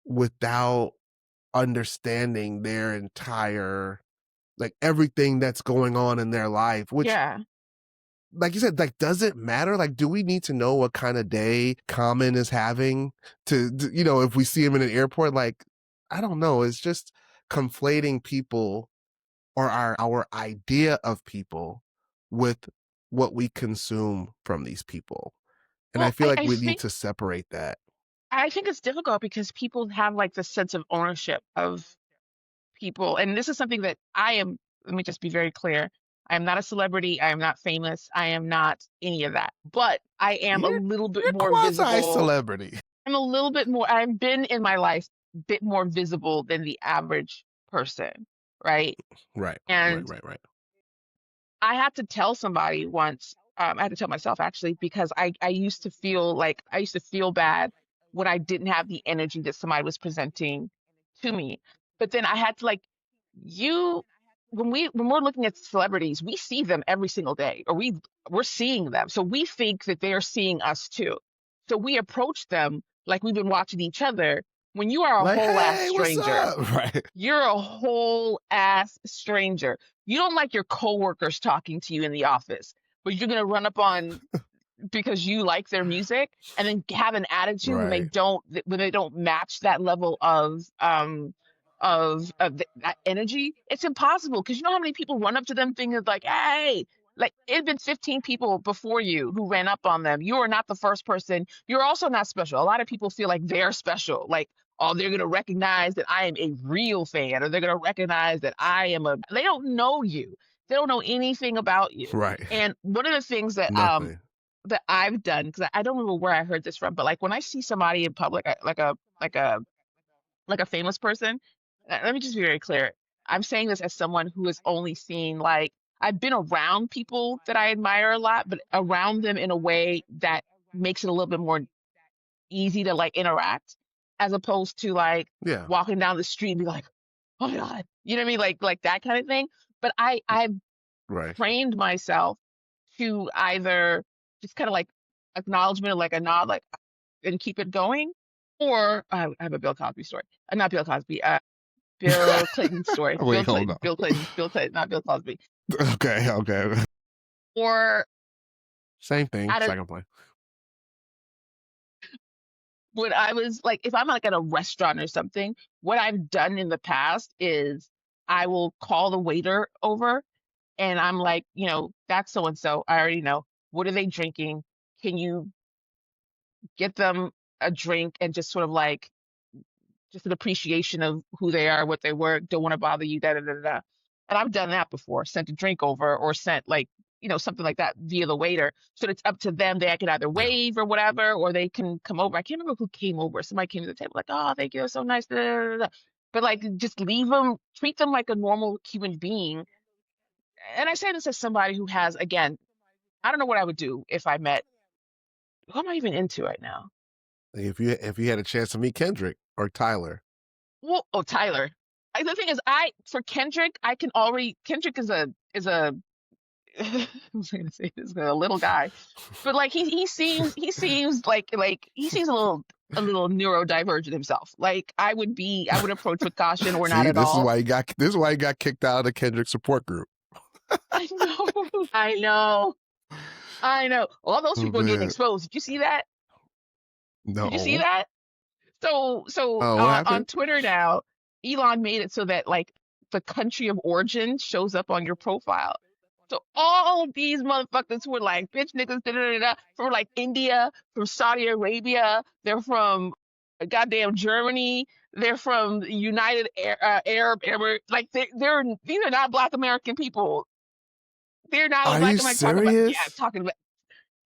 without understanding their entire, like everything that's going on in their life, which, Yeah. like you said, like, does it matter? Like, do we need to know what kind of day Common is having if we see him in an airport? Like, I don't know. It's just conflating people, or our idea of people, with what we consume from these people. And I Well, feel like we need to separate that. I think it's difficult because people have like this sense of ownership of people. And this is something that let me just be very clear. I am not a celebrity. I am not famous. I am not any of that. But I am a You're little bit you're more quasi visible. celebrity. I've been in my life a bit more visible than the average person, right? Right, right, And right, right. I had to tell somebody once, I had to tell myself actually, because I used to feel bad when I didn't have the energy that somebody was presenting to me. But then I had to like, you, when we're looking at celebrities, we see them every single day, or we're seeing them. So we think that they're seeing us too. So we approach them like we've been watching each other, when you are a Like, whole ass hey, what's stranger, up? Right. you're a whole ass stranger. You don't like your coworkers talking to you in the office, but you're gonna run up on because you like their music and then have an attitude when Right. they don't match that level of that energy. It's impossible because you know how many people run up to them thinking like, hey, like it had been 15 people before you who ran up on them. You are not the first person. You're also not special. A lot of people feel like they're special, like, oh, they're gonna recognize that I am a real fan, or they're gonna recognize that I am a, they don't know you. They don't know anything about you. Right. And one of the things Nothing. that I've done, because I don't remember where I heard this from, but like when I see somebody in public, like a like a famous person, let me just be very clear. I'm saying this as someone who has only seen like I've been around people that I admire a lot, but around them in a way that makes it a little bit more easy to like interact, as opposed to like Yeah. walking down the street and be like, oh my God, you know what I mean? Like that kind of thing. But I've Right. trained myself to either just kind of like acknowledgement or like a nod, like, and keep it going. Or I have a Bill Cosby story. Not Bill Cosby, Bill Clinton story. Wait, hold on. Bill Clinton, not Bill Cosby. Okay. Okay. Or Same thing. at a Second play. when I was like, if I'm like at a restaurant or something, what I've done in the past is I will call the waiter over and I'm like, you know, that's so and so. I already know. What are they drinking? Can you get them a drink and just sort of like just an appreciation of who they are, what they were, don't want to bother you, da da da da. And I've done that before, sent a drink over or sent like, you know, something like that via the waiter. So it's up to them. They can either Yeah. wave or whatever, or they can come over. I can't remember who came over. Somebody came to the table like, oh, thank you, so nice. Da, da, da, da. But like, just leave them, treat them like a normal human being. And I say this as somebody who has, again, I don't know what I would do if I met, who am I even into right now? Like if you had a chance to meet Kendrick or Tyler. Well, oh, Tyler. The thing is, I for Kendrick, I can already. Kendrick is a I was gonna say this is a little guy, but like he seems like he seems a little neurodivergent himself. Like I would approach with caution or not See, at this is all. why he got kicked out of the Kendrick support group. I know, I know, I know. All those Oh people are getting man. exposed. Did you see that? Did you see No. that? So What on happened? Twitter now, Elon made it so that like the country of origin shows up on your profile. So all of these motherfuckers who are like bitch niggas da, da, da, da, from like India, from Saudi Arabia, they're from goddamn Germany, they're from the United Arab Emirates. Like they're these are not Black American people. They're not Are Black you American talking about yeah, serious? talking about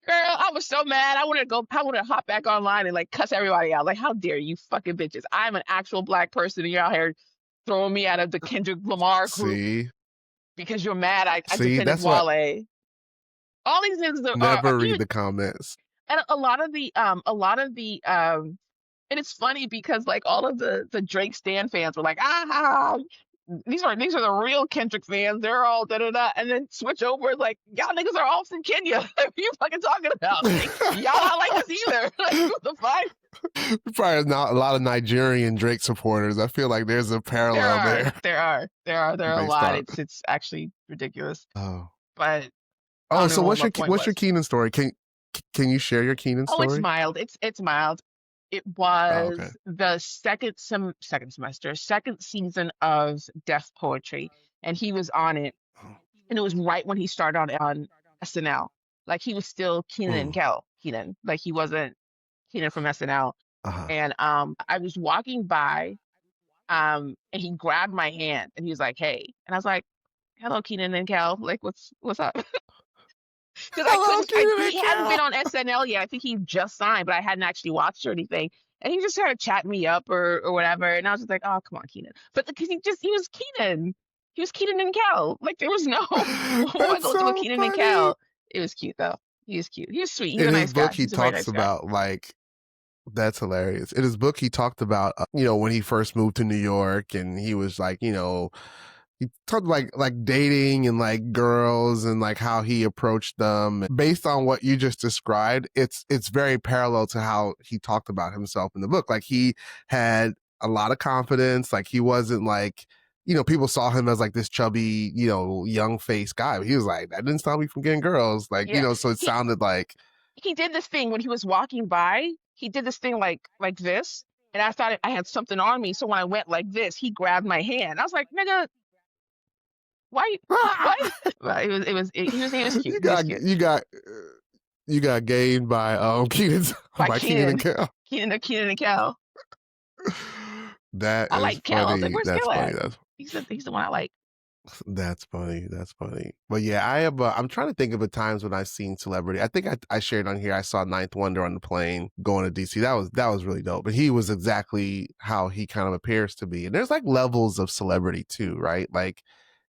girl, I was so mad. I wanted to hop back online and like cuss everybody out. Like, how dare you fucking bitches? I'm an actual black person and you're out here throwing me out of the Kendrick Lamar group See, because you're mad I see, defended that's what. Wale. All these niggas are Never read even the comments. and a lot of the and it's funny because like all of the Drake Stan fans were like, ah, these are the real Kendrick fans. They're all da da da, and then switch over like y'all niggas are all from Kenya. What are you fucking talking about? Like y'all not like us either. Like what the fuck? Probably not a lot of Nigerian Drake supporters. I feel like there's a parallel there There are a based lot. on. It's actually ridiculous. Oh, But I oh. don't So remember what my point what's your was. Keenan story? Can you share your Keenan Oh, it's story? mild. It's mild. It Oh, okay. was the second semester, second season of Deaf Poetry, and he was on it, and it was right when he started on SNL. Like he was still Keenan and Mm, Kel, Keenan. Like he wasn't Keenan from SNL. uh-huh. And I was walking by, and he grabbed my hand and he was like, "Hey," and I was like, "Hello, Keenan and Kel. Like, what's up?" Because I Hello, couldn't. I Keenan and he hadn't been Kel. on SNL yet. I think he just signed, but I hadn't actually watched or anything. And he just started chatting me up or whatever, and I was just like, "Oh, come on, Keenan." But because he was Keenan, he was Keenan and Kel. Like there was no That's wiggle to a so Keenan and funny. Kel. It was cute though. He was cute. He was sweet. He's a In his nice book, guy. he He's a very talks nice guy. about like that's hilarious. In his book, he talked about when he first moved to New York, and he was like he talked like dating and like girls and like how he approached them. Based on what you just described, it's very parallel to how he talked about himself in the book. Like he had a lot of confidence. Like he wasn't like, people saw him as like this chubby, young face guy. But he was like, that didn't stop me from getting girls. Like, Yeah. so it He sounded like, he did this thing when he was walking by. He did this thing like this, and I thought I had something on me. So when I went like this, he grabbed my hand. I was like, "Nigga, why? What?" But he was cute. you He was got cute. you got you got gained by Keenan By by Keenan and Keenan, Kel. Keenan and Kel. That I is like Kel. I was like, funny. "Where's That's Kel funny. at?" He's the one I like. That's funny. That's funny. But yeah, I have. I'm trying to think of the times when I've seen celebrity. I think I shared on here. I saw Ninth Wonder on the plane going to DC. That was really dope. But he was exactly how he kind of appears to be. And there's like levels of celebrity too, right? Like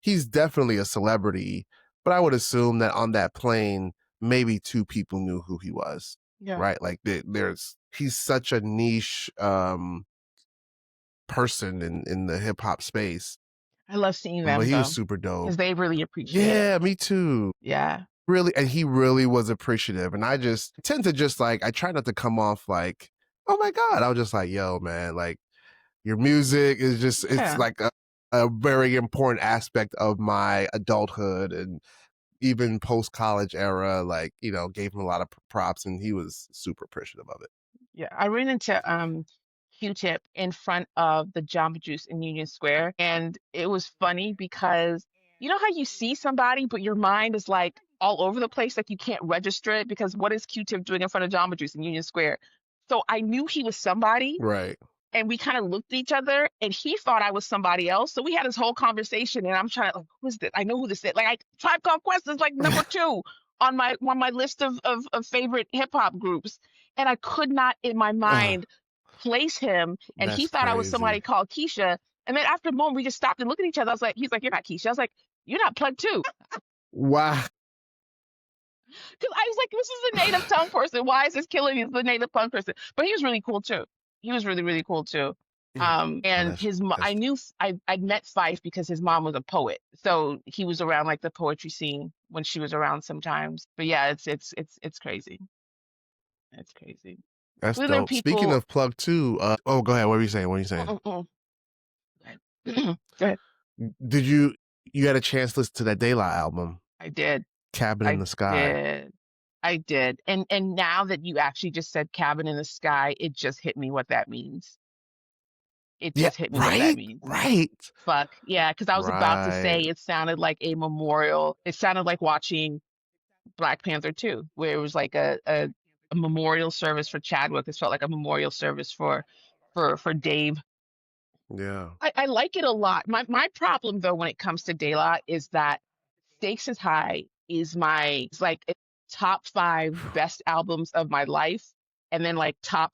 he's definitely a celebrity. But I would assume that on that plane, maybe two people knew who he was, Yeah, right? Like he's such a niche person in the hip hop space. I love seeing But them he was though, super dope. because they really appreciate it. Yeah, me too. Yeah, Really, and he really was appreciative. And I just tend to just like I try not to come off like, oh my God. I was just like, yo, man, like your music is just it's yeah. like a very important aspect of my adulthood and even post college era, like, gave him a lot of props and he was super appreciative of it. Yeah, I ran into Q-Tip in front of the Jamba Juice in Union Square, and it was funny because you know how you see somebody, but your mind is like all over the place, like you can't register it because what is Q-Tip doing in front of Jamba Juice in Union Square? So I knew he was somebody, Right. and we kind of looked at each other, and he thought I was somebody else. So we had this whole conversation, and I'm trying to like, who's this? I know who this is. Like, Tribe Called Quest is like number two on my list of favorite hip hop groups, and I could not in my mind place him. And he That's thought I was somebody crazy. called Keisha. And then after a moment, we just stopped and looked at each other. I was like, he's like, you're not Keisha. I was like, you're not Plug Two. Wow. Because I was like, this is a native tongue person. Why is this killing me? It's the native tongue person. But he was really cool too. He was really, really cool too. Yeah. Oh, And I that's knew I'd met Fife because his mom was a poet, so he was around like the poetry scene when she was around sometimes. But yeah, it's crazy. It's crazy. that's We learn dope. Speaking people. of plug two, oh go ahead. What were you saying? What are you saying? Go ahead. Go ahead. Did you had a chance to listen to that De La album, I did. Cabin in I the Sky? did. I did. And now that you actually just said cabin in the sky, it just hit me what that means. It Yeah, just hit me what that right, means. right, Fuck. Yeah, because I was about to say right. it sounded like a memorial. It sounded like watching Black Panther 2, where it was like a memorial service for Chadwick. It felt like a memorial service for Dave. Yeah, I like it a lot. My problem though when it comes to De La is that Stakes is High is my it's like it's top five best albums of my life, and then like top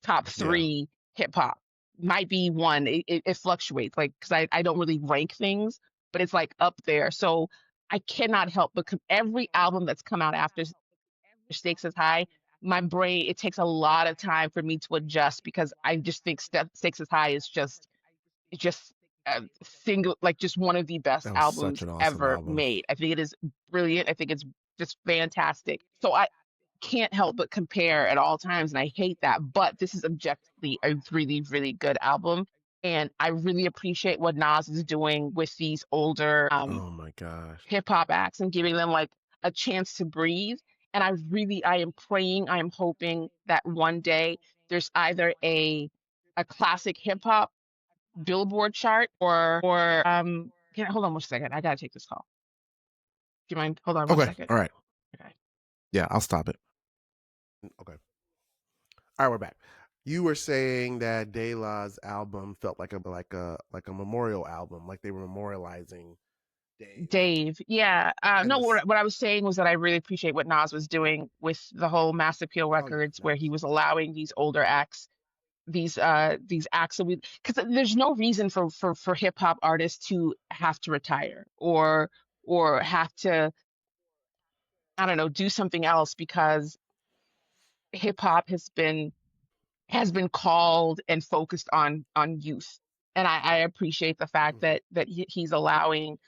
yeah. three hip hop might be one. It fluctuates like because I don't really rank things, but it's like up there. So I cannot help but every album that's come out after Stakes is High, my brain it takes a lot of time for me to adjust because I just think Stakes is High is just it's just a single like just one of the best That was such albums an awesome ever album. made. I think it is brilliant. I think it's just fantastic. So I can't help but compare at all times, and I hate that. But this is objectively a really, really good album, and I really appreciate what Nas is doing with these older Oh my gosh. hip hop acts and giving them like a chance to breathe. And I am praying, I am hoping that one day there's either a classic hip hop Billboard chart or hold on 1 second. I gotta take this call. Do you mind? Hold on one Okay, second. all right. Okay. Yeah, I'll stop it. Okay. All right, we're back. You were saying that De La's album felt like a memorial album, like they were memorializing Dave. Dave, yeah. And No, this. what I was saying was that I really appreciate what Nas was doing with the whole Mass Appeal Oh yeah, records, where he nice. was allowing these older acts, these acts that we, because there's no reason for hip hop artists to have to retire or have to, I don't know, do something else because hip hop has been called and focused on youth. and I appreciate the fact Mhm. that he's allowing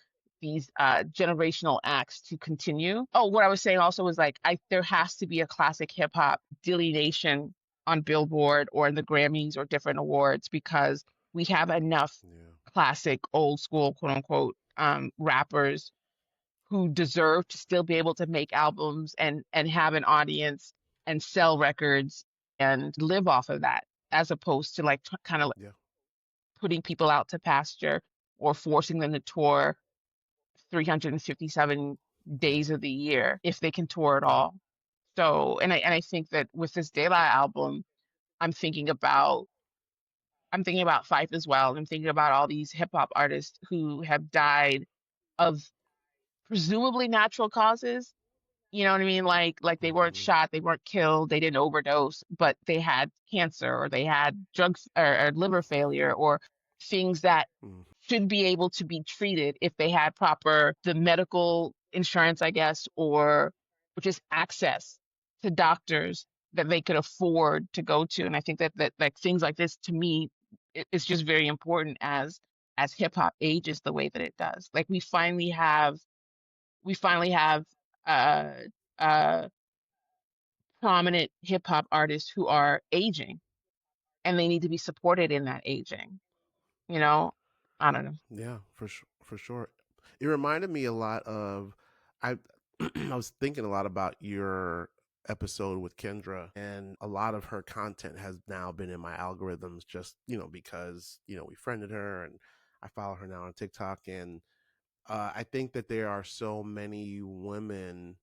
these generational acts to continue. Oh, what I was saying also was like I there has to be a classic hip hop delineation on Billboard or in the Grammys or different awards because we have enough Yeah. classic old school quote unquote rappers who deserve to still be able to make albums and have an audience and sell records and live off of that as opposed to like kind of Yeah. putting people out to pasture or forcing them to tour 357 Yeah. days of the year if they can tour at Yeah. all. So, and I think that with this De La album, I'm thinking about I'm thinking about Fife as well. I'm thinking about all these hip hop artists who have died of presumably natural causes. You know what I mean? Like they weren't Mhm. shot, they weren't killed, they didn't overdose, but they had cancer or they had drugs or liver failure or things that Mhm. should be able to be treated if they had proper the medical insurance, I guess, or just access to doctors that they could afford to go to. And I think that like things like this to me it's just very important as hip hop ages the way that it does. Like we finally have uh uh prominent hip hop artists who are aging and they need to be supported in that aging, you know? I don't know. Yeah, for sure, for sure. It reminded me a lot of I I was thinking a lot about your episode with Kendra, and a lot of her content has now been in my algorithms just, because, we friended her, and I follow her now on TikTok. And I think that there are so many women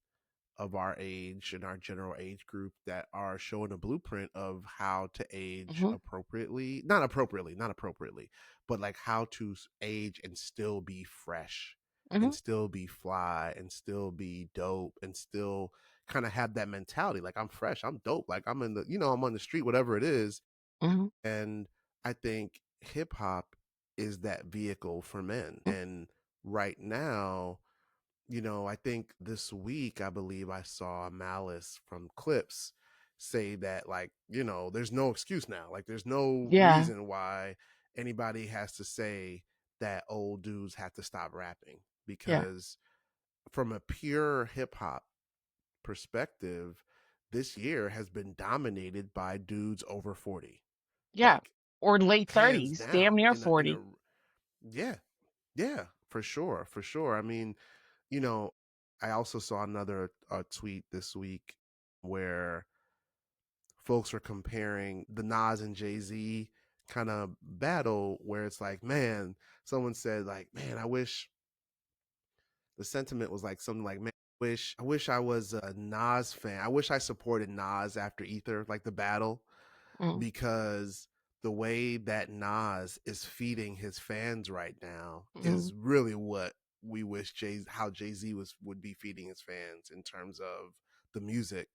of our age and our general age group that are showing a blueprint of how to age Mhm, appropriately, not appropriately, but like how to age and still be fresh and mhm, still be fly and still be dope and still kind of have that mentality like I'm fresh, I'm dope, like I'm in the, I'm on the street, whatever it is. mhm, And I think hip hop is that vehicle for men. mhm. And right now, I think this week, I believe I saw Malice from Clips say that, like, there's no excuse now. Like, there's no Yeah, reason why anybody has to say that old dudes have to stop rapping yeah, because, from a pure hip hop perspective, this year has been dominated by dudes over 40. yeah. Like, Or late hands 30s, damn down. near In 40. a, yeah, yeah, for sure, for sure. I mean, you know, I also saw another tweet this week where folks were comparing the Nas and Jay Z kind of battle, where it's like, man, someone said like, man, I wish the sentiment was like something like, man, I wish I was a Nas fan. I wish I supported Nas after Ether, like the battle, Mm, because the way that Nas is feeding his fans right now mhm, is really what we wish how Jay-Z would be feeding his fans in terms of the music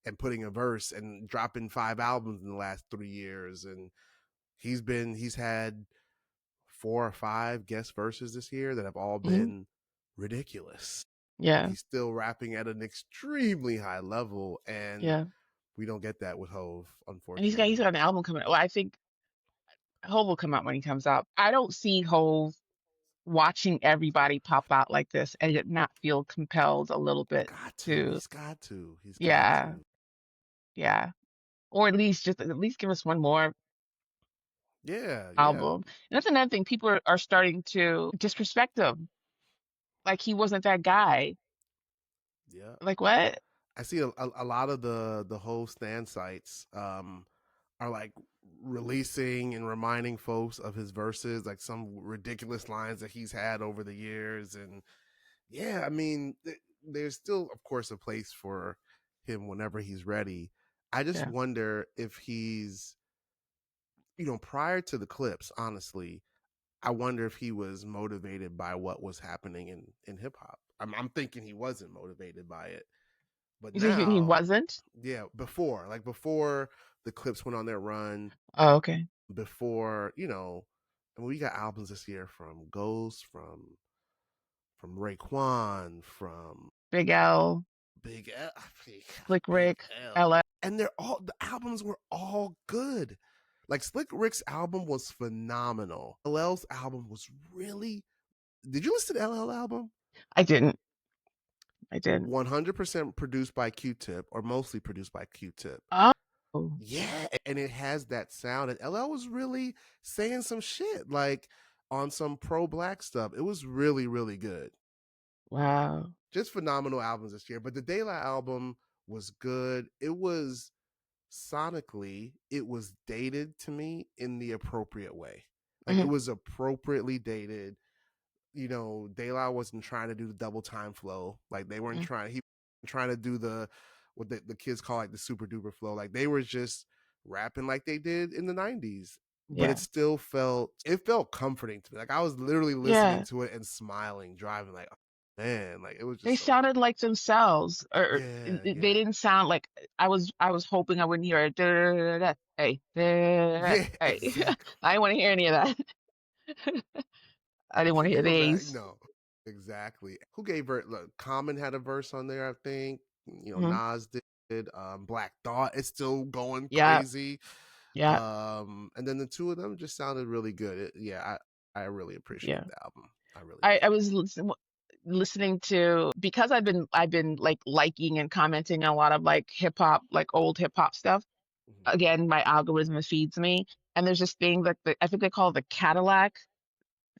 and putting a verse and dropping 5 albums in the last 3 years. And he's had 4 or 5 guest verses this year that have all mhm. been ridiculous. Yeah, He's still rapping at an extremely high level, and yeah. we don't get that with Hove, And he's unfortunately. got an album coming out. Well, I think Hove will come out when he comes out. I don't see Hove watching everybody pop out like this and yet not feel compelled a little bit Got to. to, He's got to. He's got yeah, to. yeah. Or at least give us one more Yeah, yeah, album. And that's another thing. People are starting to disrespect him. Like he wasn't that guy. yeah. Like what? I see a lot of the whole stand sites are like releasing and reminding folks of his verses, like some ridiculous lines that he's had over the years. And yeah, I mean, there's still, of course, a place for him whenever he's ready. I just Yeah. wonder if he's, prior to the clips, honestly, I wonder if he was motivated by what was happening in hip hop. I'm thinking he wasn't motivated by it, but You think he now, wasn't? yeah, before the clips went on their run, Oh, okay. before, I mean, we got albums this year from Ghost, from Raekwon, from Big L, Big L, Slick Big Rick, L, LL. and the albums were all good. Like Slick Rick's album was phenomenal. LL's album was really. Did you listen to LL album? I didn't. I didn't. 100% produced by Q-Tip, or mostly produced by Q-Tip. Oh, Yeah, and it has that sound. And LL was really saying some shit, like on some pro-black stuff. It was really, really good. wow. Just phenomenal albums this year. But the De La album was good. It was sonically, it was dated to me in the appropriate way. Like it Mhm. was appropriately dated. De La wasn't trying to do the double time flow. Like they weren't Mhm. trying. He wasn't trying to do what the kids call like the super duper flow. Like they were just rapping like they did in the '90s. But Yeah. it felt comforting to me. Like I was literally listening Yeah. to it and smiling, driving. Like, oh, man, like it was They just so good. sounded like themselves, or Yeah, they yeah, didn't sound like I was hoping I wouldn't hear it. Da, da, da, da, hey, da, da, da, yeah, hey. exactly. I didn't want to hear any of that. I didn't want to hear They were very these. no, exactly. Who gave her? Look, Common had a verse on there, I think. Hmm. Nas did. Black Thought is still going Yeah, crazy. yeah, And then the two of them just sounded really good. Yeah, I really appreciate yeah. the album. I really I did. was listening to, because I've been like liking and commenting on a lot of like hip hop, like old hip hop stuff. Mhm. Again, my algorithm feeds me, and there's this thing that I think they call the Cadillac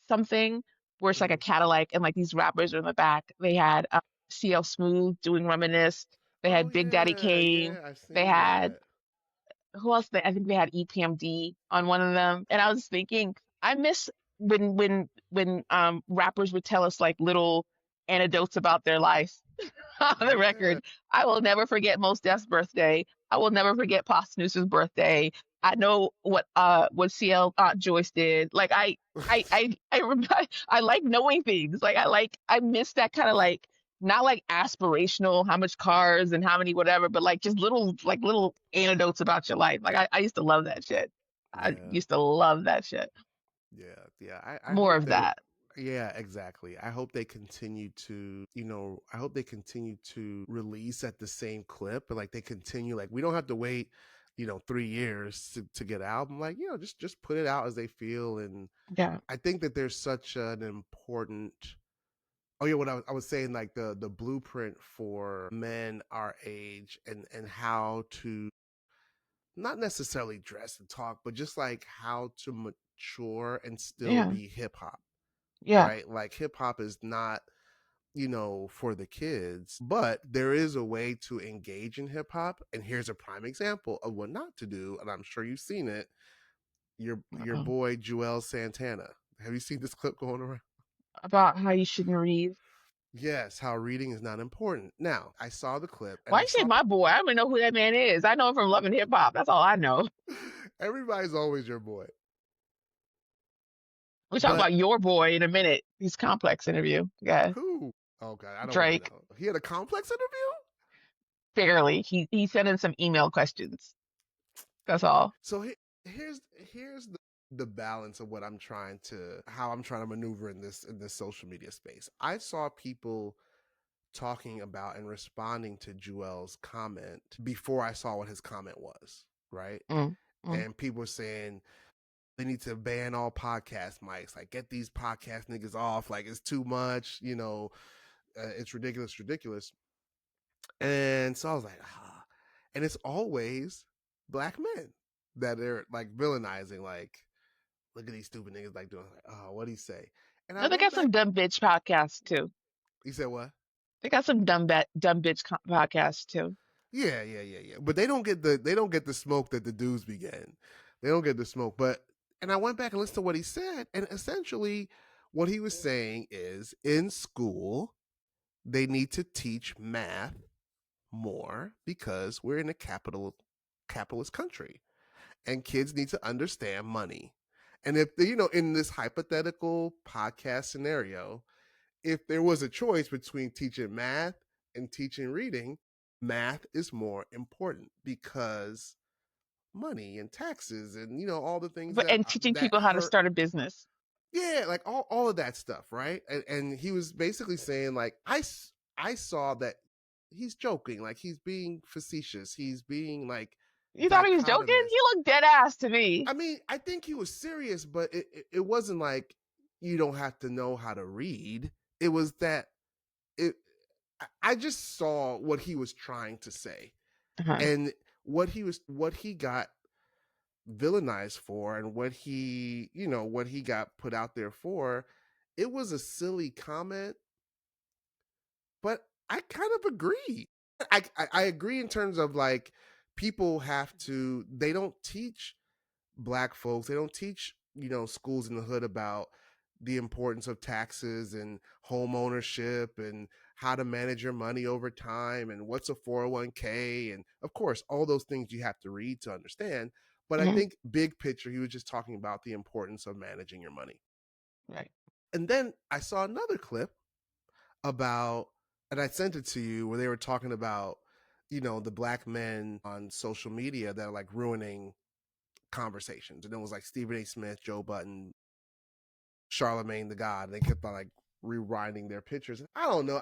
something, where it's like a Mhm. Cadillac and like these rappers are in the back. They had CL Smooth doing Reminisce. They Oh had Big Daddy yeah, Kane. yeah, I've They seen had, that. who else? I think they had EPMD on one of them. And I was thinking, I miss when rappers would tell us like little anecdotes about their life on the Yeah, record. I will never forget Mos Def's birthday. I will never forget Posdnuss's birthday. I know what CL Aunt Joyce did. Like I like knowing things. Like I miss that kind of like, not like aspirational, how much cars and how many whatever, but like just little anecdotes about your life. Like I used to love that shit. I yeah. used to love that shit. Yeah. I More hope of they that. yeah, exactly. I hope they continue to release at the same clip, and like they continue, like we don't have to wait, 3 years to get an album. Like, just put it out as they feel. And Yeah. I think that there's such an important oh yeah, what I was saying, like the blueprint for men our age, and how to not necessarily dress and talk, but just like how to mature and still Yeah. be hip hop, Yeah. right? Like hip hop is not, for the kids, but there is a way to engage in hip hop. And here's a prime example of what not to do. And I'm sure you've seen it. Your Uh-oh. boy Joel Santana. Have you seen this clip going around? About how you shouldn't read. Yes, how reading is not important. Now, I saw the clip and Why I you say saw my boy? I don't even know who that man is. I know him from Love and Hip Hop. That's all I know. everybody's always your boy. We'll talk But about your boy in a minute. He's complex interview. Yeah. who? Oh god, I don't want to Drake. know. He had a complex interview? Barely. He sent in some email questions. That's all. So here's the balance of what I'm trying to how I'm trying to maneuver in this social media space. I saw people talking about and responding to Joel's comment before I saw what his comment was, right? Mm, mm. And people were saying they need to ban all podcast mics, like get these podcast niggas off, like it's too much, it's ridiculous. And so I was like, ah. And it's always black men that are like villainizing, like, look at these stupid niggas like doing, like, oh, what'd he say? And I No, they went got back. some dumb bitch podcasts too. He said what? They got some dumb bitch podcasts too. Yeah. But they don't get the smoke that the dudes be getting. They don't get the smoke. But and I went back and listened to what he said, and essentially what he was saying is in school they need to teach math more because we're in a capitalist country, and kids need to understand money. And if in this hypothetical podcast scenario, if there was a choice between teaching math and teaching reading, math is more important because money and taxes and all the things But that and teaching that people how to hurt. start a business. Yeah, like all of that stuff, right? And he was basically saying like I saw that he's joking, like he's being facetious, he's being like You thought he was joking? He dichotomous. looked dead ass to me. I mean, I think he was serious, but it wasn't like you don't have to know how to read. It was that it. I just saw what he was trying to say, Uh-huh. and what he got villainized for, and what he what he got put out there for. It was a silly comment, but I kind of agree. I agree in terms of like people have to. They don't teach black folks. They don't teach schools in the hood about the importance of taxes and home ownership and how to manage your money over time and what's a 401k, and of course all those things you have to read to understand. But I Hmm. think big picture he was just talking about the importance of managing your money. Right. And then I saw another clip about, and I sent it to you, where they were talking about the black men on social media that are like ruining conversations. And it was like Stephen A. Smith, Joe Button, Charlemagne the God. They kept on like rewinding their pictures. I don't know.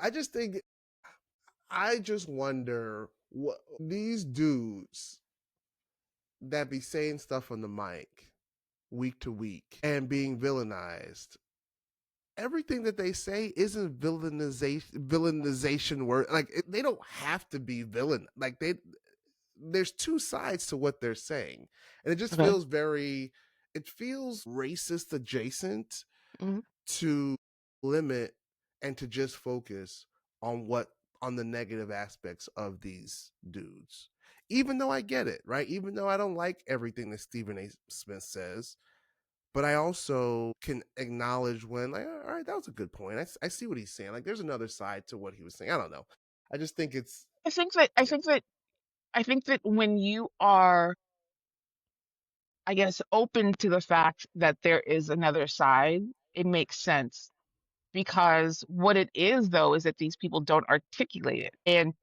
I just wonder what these dudes that be saying stuff on the mic week to week and being villainized. Everything that they say isn't villainization word. Like they don't have to be villain. Like there's two sides to what they're saying, and it just Okay. feels very, it feels racist adjacent Hmm. to limit and to just focus on on the negative aspects of these dudes. Even though I get it, right? Even though I don't like everything that Stephen A. Smith says, but I also can acknowledge when, like, all right, that was a good point. I see what he's saying. Like, there's another side to what he was saying. I don't know. I just think it's, I think that I yeah, think that I think that when you are, I guess, open to the fact that there is another side, it makes sense. Because what it is, though, is that these people don't articulate it. And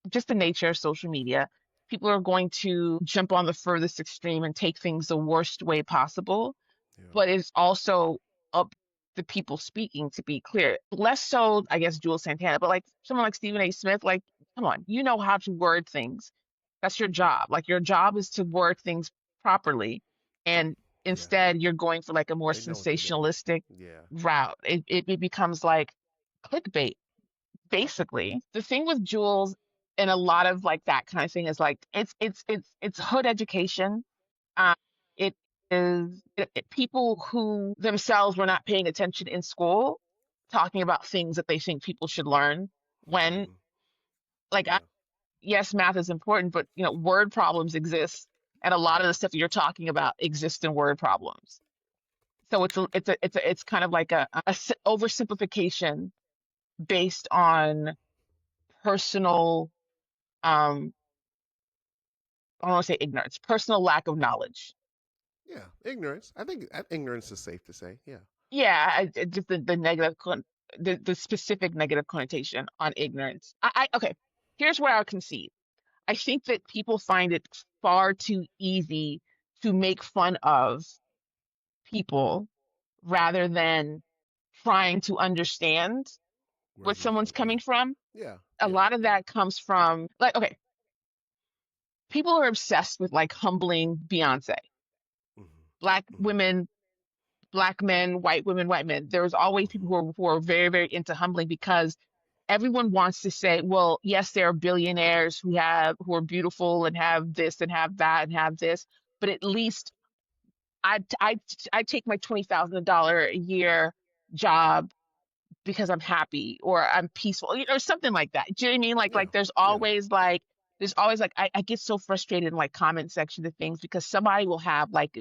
just the nature of social media, people are going to jump on the furthest extreme and take things the worst way possible. yeah, But it's also up the people speaking to be clear. Less so, I guess, Jules Santana, but like someone like Stephen A. Smith, like, come on, you know how to word things. That's your job. Like, your job is to word things properly. And yeah. instead, you're going for like a more They know what they're doing. sensationalistic Yeah, route. It becomes like clickbait, basically. The thing with Jules and a lot of like that kind of thing is like it's hood education. uh, it people who themselves were not paying attention in school talking about things that they think people should learn when, mm-hmm. like, Yeah, yes, math is important, but word problems exist, and a lot of yeah, the stuff you're talking about exists in word problems. So it's kind of like a oversimplification based on personal, um I don't want to say ignorance, personal lack of knowledge. yeah. Ignorance. I think ignorance is safe to say. Yeah. Yeah, just the negative the specific negative connotation on ignorance. Okay, here's where I'll concede. I think that people find it far too easy to make fun of people rather than trying to understand Where where they're someone's yeah, coming from. yeah, A yeah, lot of yeah. that comes from, like, okay, people are obsessed with like humbling Beyonce. Black Mm-hmm. Mm-hmm. women, black men, white women, white men. There's always people Mm-hmm. who are very, very into humbling because everyone wants to say, well, yes, there are billionaires who are beautiful and have this and have that and have this, but at least I take my $20,000 a year job because I'm happy or I'm peaceful, or something like that. Do you know what I mean? Yeah, yeah, There's always like I get so frustrated in like comment section of things because somebody will have like,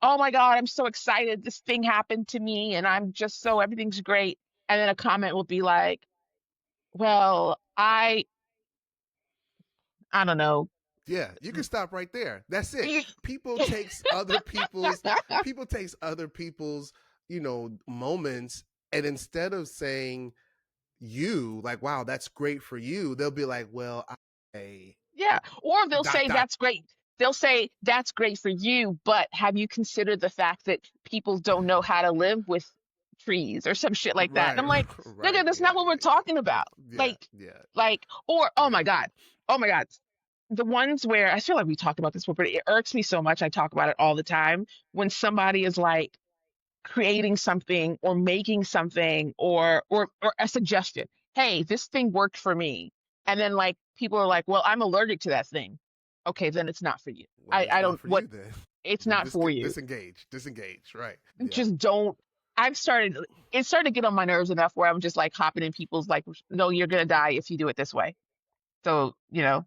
oh my God, I'm so excited. This thing happened to me and I'm just so everything's great. And then a comment will be like, well, I don't know. yeah. You can stop right there. That's it. People takes other people's moments, and instead of saying you like, wow, that's great for you, they'll be like, well, I Yeah. Or dot dot. they'll say that's great for you, but have you considered the fact that people don't know how to live with trees or some shit like that? And Right, I'm like, nigga, right. that's Yeah, not what we're yeah, talking about. yeah, Like, yeah, or oh yeah, my God. Oh my God. the ones where I feel like we talked about this before, but it irks me so much. I talk about it all the time when somebody is like creating something or making something or a suggestion. Hey, this thing worked for me. And then like people are like, well, I'm allergic to that thing. Okay, then it's not for you. Well, it's I not don't for what you then. it's not for you. Disengage. Right. Yeah. Just don't. I've started it started to get on my nerves enough where I'm just like hopping in people's like, no, you're gonna die if you do it this way. So, so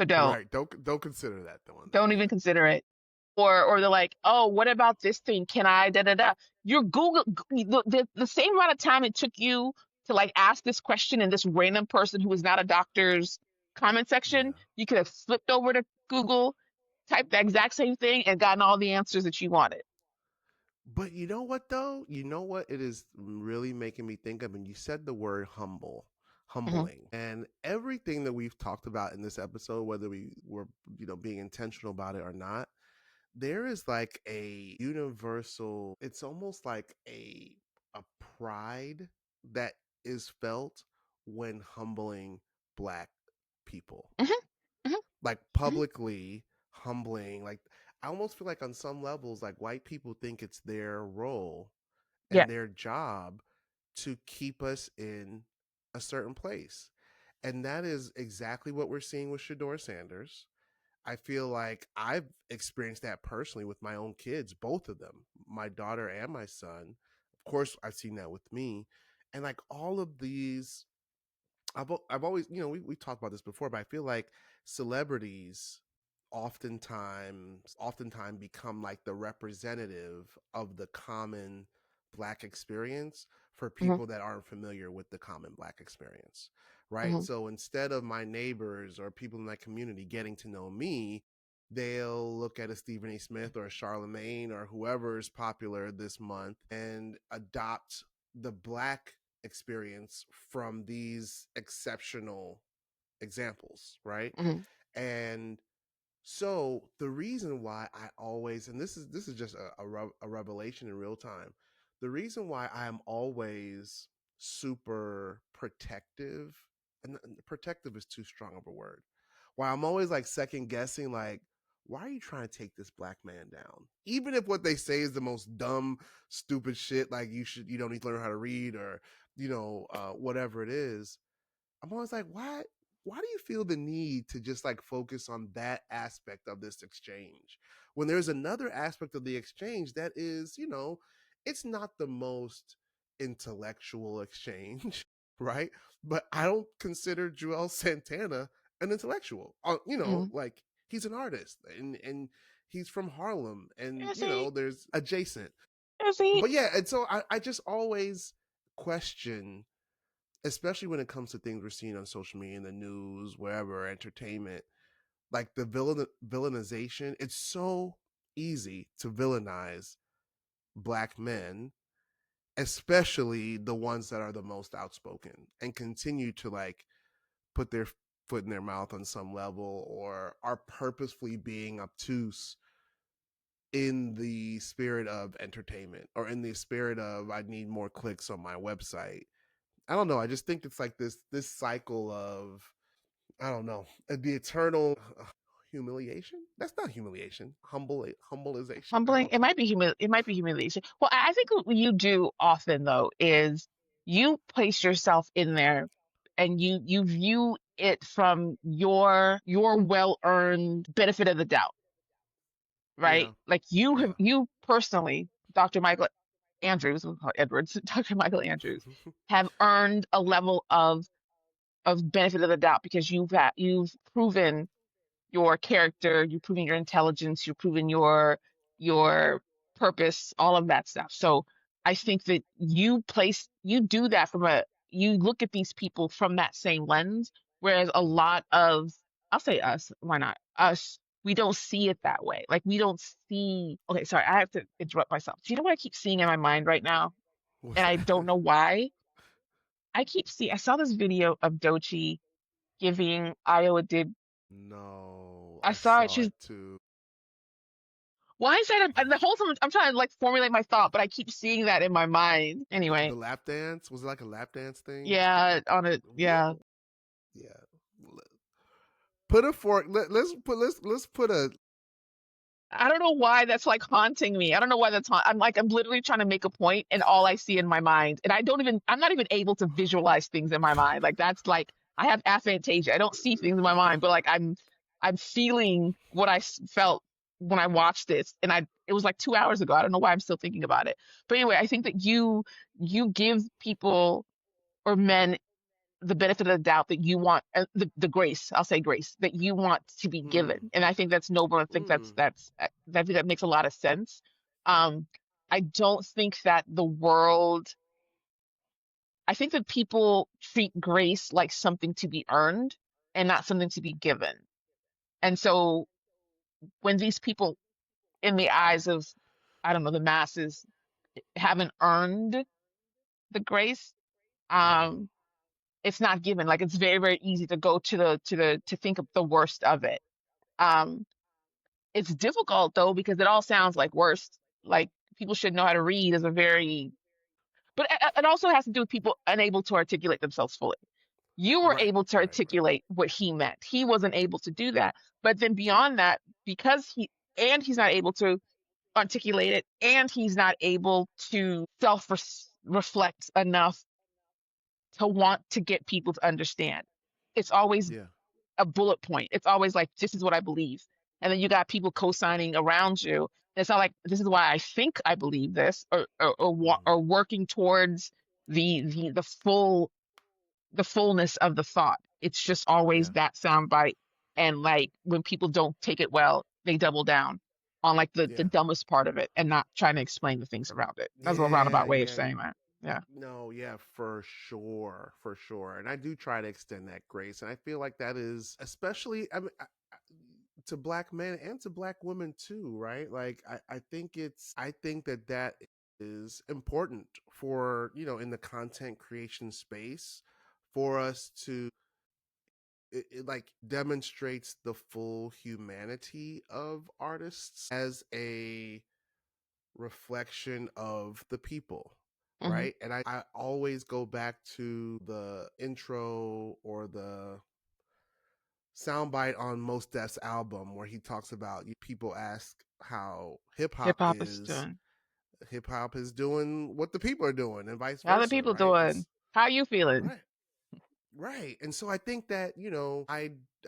Right. Don't consider that the one then. don't even Yeah. consider it. Or they're like, oh, what about this thing? Can I da da da? You're Google the same amount of time it took you to like ask this question and this random person who is not a doctor's comment section, Yeah. you could have flipped over to Google, typed the exact same thing, and gotten all the answers that you wanted. But you know what though? You know what it is really making me think of, and you said the word Hmm. humbling. And everything that we've talked about in this episode, whether we were, being intentional about it or not, there is like a universal, it's almost like a pride that is felt when humbling black people. Hmm. Hmm. Like Hmm. publicly humbling, like I almost feel like on some levels like white people think it's their role Yeah. and their job to keep us in a certain place. And that is exactly what we're seeing with Shédeur Sanders. I feel like I've experienced that personally with my own kids, both of them, my daughter and my son. Of course, I've seen that with me. And like all of these, I've always, we talked about this before, but I feel like celebrities oftentimes become like the representative of the common black experience for Hmm. people that aren't familiar with the common black experience, right? Hmm. So instead of my neighbors or people in that community getting to know me, they'll look at a Stephen A. Smith or a Charlemagne or whoever is popular this month and adopt the black experience from these exceptional examples, right? Hmm. And so the reason why I always, and this is just a revelation in real time, the reason why I am always super protective, and protective is too strong of a word. Why I'm always like second guessing, like, why are you trying to take this black man down? Even if what they say is the most dumb, stupid shit, like you don't need to learn how to read or whatever it is. I'm always like, why do you feel the need to just like focus on that aspect of this exchange when there's another aspect of the exchange that is, it's not the most intellectual exchange, right? But I don't consider Joel Santana an intellectual. Hmm. Like he's an artist and he's from Harlem and Is he? there's adjacent. Is he? But yeah, and so I just always question, especially when it comes to things we're seeing on social media, in the news, wherever, entertainment, like the villainization. It's so easy to villainize black men, especially the ones that are the most outspoken and continue to like put their foot in their mouth on some level or are purposefully being obtuse in the spirit of entertainment or in the spirit of I need more clicks on my website. I don't know. I just think it's like this cycle of, I don't know, the eternal humiliation. That's not humiliation. Humbleization. I Humbling. don't know. It might be humiliation. Well, I think what you do often though is you place yourself in there and you view it from your well-earned benefit of the doubt, right? Yeah, Like yeah. you personally, Dr. Michael Andrews, we'll call it Edwards, Dr. Michael Andrews, have earned a level of benefit of the doubt because you've proven your character, you've proven your intelligence, you've proven your purpose, all of that stuff. So I think that you do that from a you look at these people from that same lens, whereas a lot of I'll say us, why not us? We don't see it that way. Like we don't see. Okay, sorry, I have to interrupt myself. Do you know what I keep seeing in my mind right now? What's And I that? don't know why. I saw this video of Dochi giving Iowa did. No, I I saw it. saw She's it too. Why is that? The whole time I'm trying to like formulate my thought, but I keep seeing that in my mind. The Anyway, lap dance, was it like a lap dance thing? yeah, on it, Woo! yeah. Yeah. put a fork. Let's put a I don't know why that's like haunting me. I don't know why I'm like, I'm literally trying to make a point and all I see in my mind. And I'm not even able to visualize things in my mind. Like that's like, I have aphantasia. I don't see things in my mind, but like I'm feeling what felt when I watched this. And it was like 2 hours ago. I don't know why I'm still thinking about it. But anyway, I think that you give people or men the benefit of the doubt that you want the grace, I'll say grace, that you want to be mm, given. And I think that's noble. I think mm, I think that makes a lot of sense. Um, I don't think that the world, I think that people treat grace like something to be earned and not something to be given. And so when these people in the eyes of, I don't know, the masses haven't earned the grace, mm-hmm. um, it's not given. Like it's very, very easy to go to think of the worst of it. Um, it's difficult though because it all sounds like worst. Like people should know how to read is a very, but it also has to do with people unable to articulate themselves fully. You were Right, able to right, right. articulate what he meant. He wasn't able to do that. But then beyond that, because he's not able to articulate it, and he's not able to self reflect enough to want to get people to understand. It's always Yeah, a bullet point. It's always like, this is what I believe. And then you got people co-signing around you. It's not like, this is why I think I believe this, mm, or working towards the fullness of the thought. It's just always yeah, that soundbite. And like when people don't take it well, they double down on like the yeah, dumbest part of it and not trying to explain the things around it. That's a yeah, roundabout way of yeah. saying that. Yeah. No, yeah, for sure, for sure. And I do try to extend that grace, and I feel like that is especially, I mean, to black men and to black women too, right? Like, I think that that is important for in the content creation space for us to it like demonstrates the full humanity of artists as a reflection of the people, Hmm. right? And I always go back to the intro or the soundbite on Mos Def's album where he talks about people ask how Hip hop is doing. hip hop is doing what the people are doing and vice How the versa, people right? doing? It's How you feeling? right. Right. And so I think that,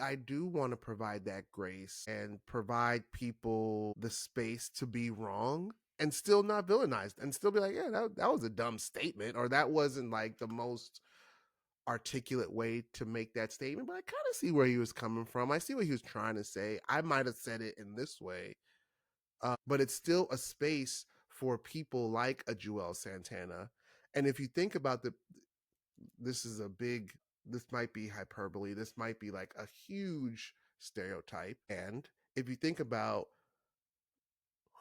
I do want to provide that grace and provide people the space to be wrong and still not villainized and still be like, yeah, that was a dumb statement or that wasn't like the most articulate way to make that statement, but I kind of see where he was coming from. I see what he was trying to say. I might have said it in this way, but it's still a space for people like a Joel Santana. And if you think about this is a big, this might be hyperbole, this might be like a huge stereotype. And if you think about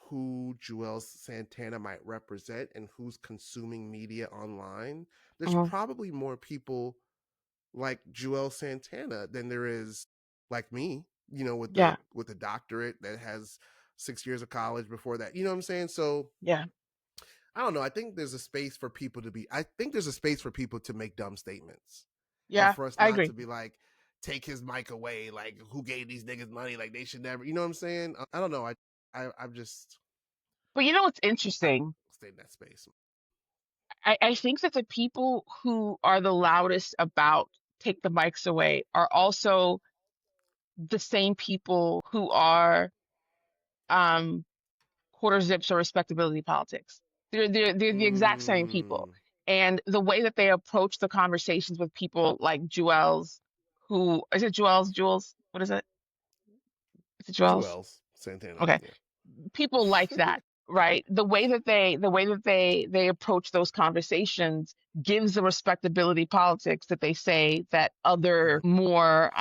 who Joel Santana might represent and who's consuming media online, there's Hmm. probably more people like Joel Santana than there is like me, Yeah. with the doctorate that has 6 years of college before that. You know what I'm saying? So Yeah. I don't know. I think there's a space for people to be. I think there's a space for people to make dumb statements, and Yeah. for us I not agree. to be like, take his mic away. Like, who gave these niggas money? Like, they should never. You know what I'm saying? I don't know. I'm just But you know what's I interesting? stay in that space. I think that the people who are the loudest about take the mics away are also the same people who are um quarter zips or respectability politics. They're the exact same people. Mm, And the way that they approach the conversations with people like Jewels, who is it Jewels, Jules? What is it? Is it Jewels? Joel's Santana. Okay. Yeah. People like that, right? The way that they approach those conversations gives the respectability politics that they say that other Mhm. more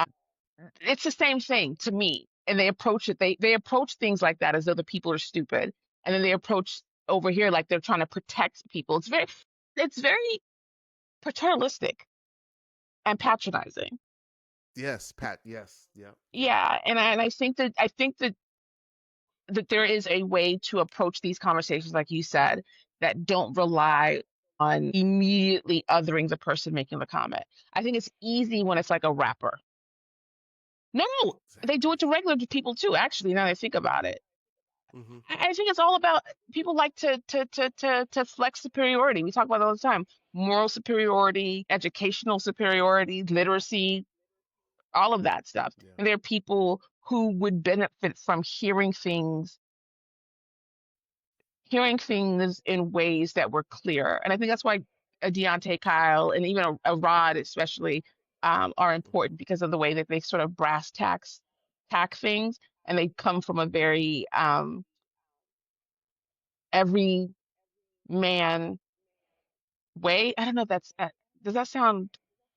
it's the same thing to me. And they approach it, they approach things like that as though the people are stupid. And then they approach over here like they're trying to protect people. It's very paternalistic and patronizing. Yes, Pat. Yes. Yeah. Yeah. Yeah. And I think that there is a way to approach these conversations, like you said, that don't rely on immediately othering the person making the comment. I think it's easy when it's like a rapper, No, they do it to Exactly. regular people too, actually, now that I think about it. Hmm. I think it's all about people like to flex superiority. We talk about it all the time. Moral superiority, educational superiority, literacy, all of that stuff. Yeah. And there are people who would benefit from hearing things in ways that were clear. And I think that's why a Deontay Kyle and even a Rod especially are Hmm. important because of the way that they sort of brass tack things, and they come from a very every man way. I don't know if that's does that sound.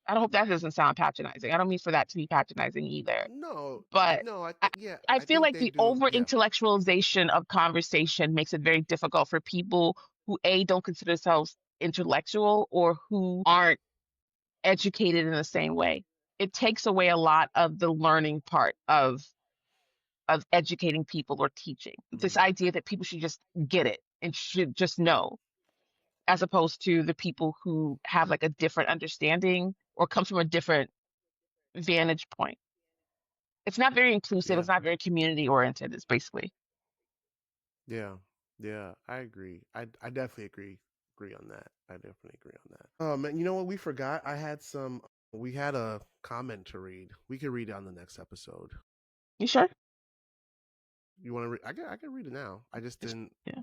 I don't hope that doesn't sound patronizing. I don't mean for that to be patronizing either. No, But no, I I, think yeah, I I feel think like they the do. over Yeah. intellectualization of conversation makes it very difficult for people who A, don't consider themselves intellectual or who aren't educated in the same way. It takes away a lot of the learning part of educating people or teaching. This Hmm. idea that people should just get it and should just know, as opposed to the people who have like a different understanding or come from a different vantage point. It's not very inclusive. Yeah. It's not very community oriented. It's basically. Yeah. Yeah. I agree. I definitely agree on that. I definitely agree on that. Oh man, you know what? We forgot. We had a comment to read. We could read it on the next episode. You sure? You want to read? I can read it now. I just didn't. Yeah.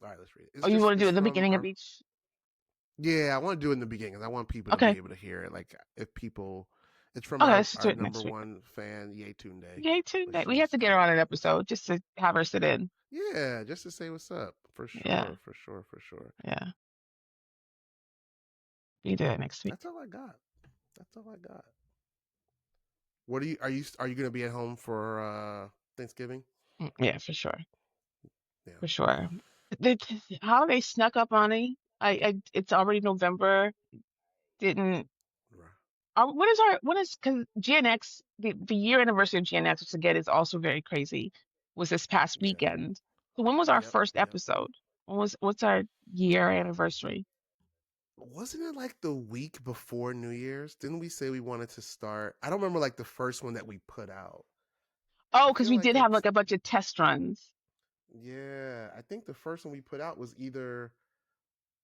All right, let's read it. Oh, you want to do It's it at the from beginning of our. each? Yeah, I want to do it in the beginning 'cause I want people to Okay. be able to hear it. Like if people, it's from Okay, let's do our it number next week. one fan, Yay Tunde, Yay, but Tuesday. We have she's to get her got on an but she, episode just to have her sit in. yeah, just to say what's up for Yeah. sure, for sure, for sure. Yeah. We do it next week. That's all I got. That's all I got. What are you gonna be at home for Thanksgiving? Yeah, for sure. Yeah. For sure. The holiday snuck up on me. It's already November. Didn't. Right. What is, because Gen X, the year anniversary of Gen X, which again is also very crazy, was this past Yeah. weekend. So when was our Yep. first Yep. episode? What's our year anniversary? Wasn't it like the week before New Year's? Didn't we say we wanted to start? I don't remember like the first one that we put out. I Oh, because feel we like did have it's like a bunch of test runs. yeah. I think the first one we put out was either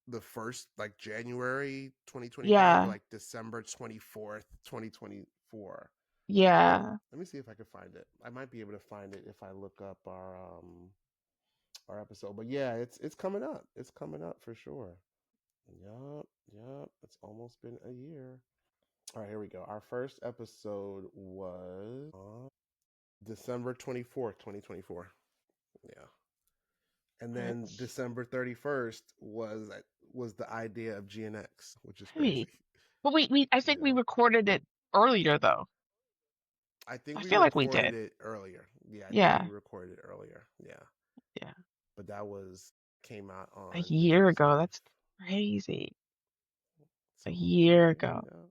the first like January 2025 or Yeah, like December 24th, 2024. yeah. Let me see if I can find it. I might be able to find it if I look up our episode. But yeah, it's coming up. It's coming up for sure. Yup, yup. It's almost been a year. All right, here we go. Our first episode was on December 24th, 2024. Yeah. And then It's December 31st was the idea of GNX, which is crazy. heavy. But we I think we Yeah. recorded it earlier though. I think I we feel like we recorded did. it earlier. Yeah, I think we Yeah, recorded it earlier. Yeah. yeah. But that was came out A on New year Year's ago. Eve. That's crazy. It's A almost been a year year. ago. Yeah.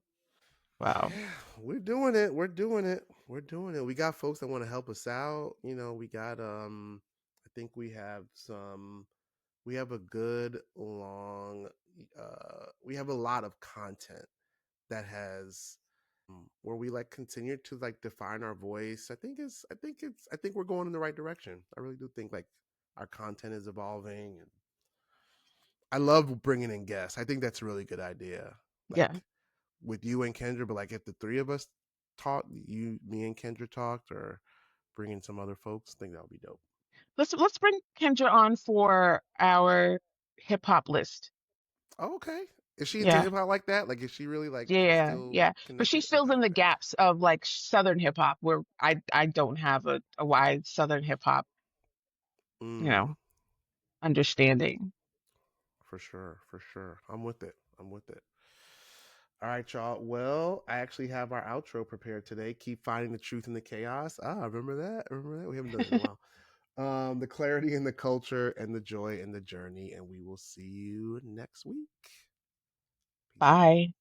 Wow. Yeah, we're doing it. We're doing it. We're doing it. We got folks that want to help us out. We got I think we have a good long we have a lot of content that has where we like continue to like define our voice. I think we're going in the right direction. I really do think like our content is evolving and I love bringing in guests. I think that's a really good idea. Yeah. Like with you and Kendra, but like if the three of us talked, me and Kendra talked, or bring in some other folks, I think that would be dope. Let's bring Kendra on for our hip hop list. Oh, okay. Is she into Yeah. hip hop like that? Like, is she really like Yeah, still yeah. But she connected? fills Okay, in the okay. gaps of like Southern hip hop where I don't have a wide Southern hip hop, you Mm, know, understanding. for sure, for sure. I'm with it. I'm with it. All right, y'all. Well, I actually have our outro prepared today. Keep finding the truth in the chaos. Ah, remember that? Remember that? We haven't done it in a while. The clarity in the culture and the joy in the journey. And we will see you next week. Peace out. Bye.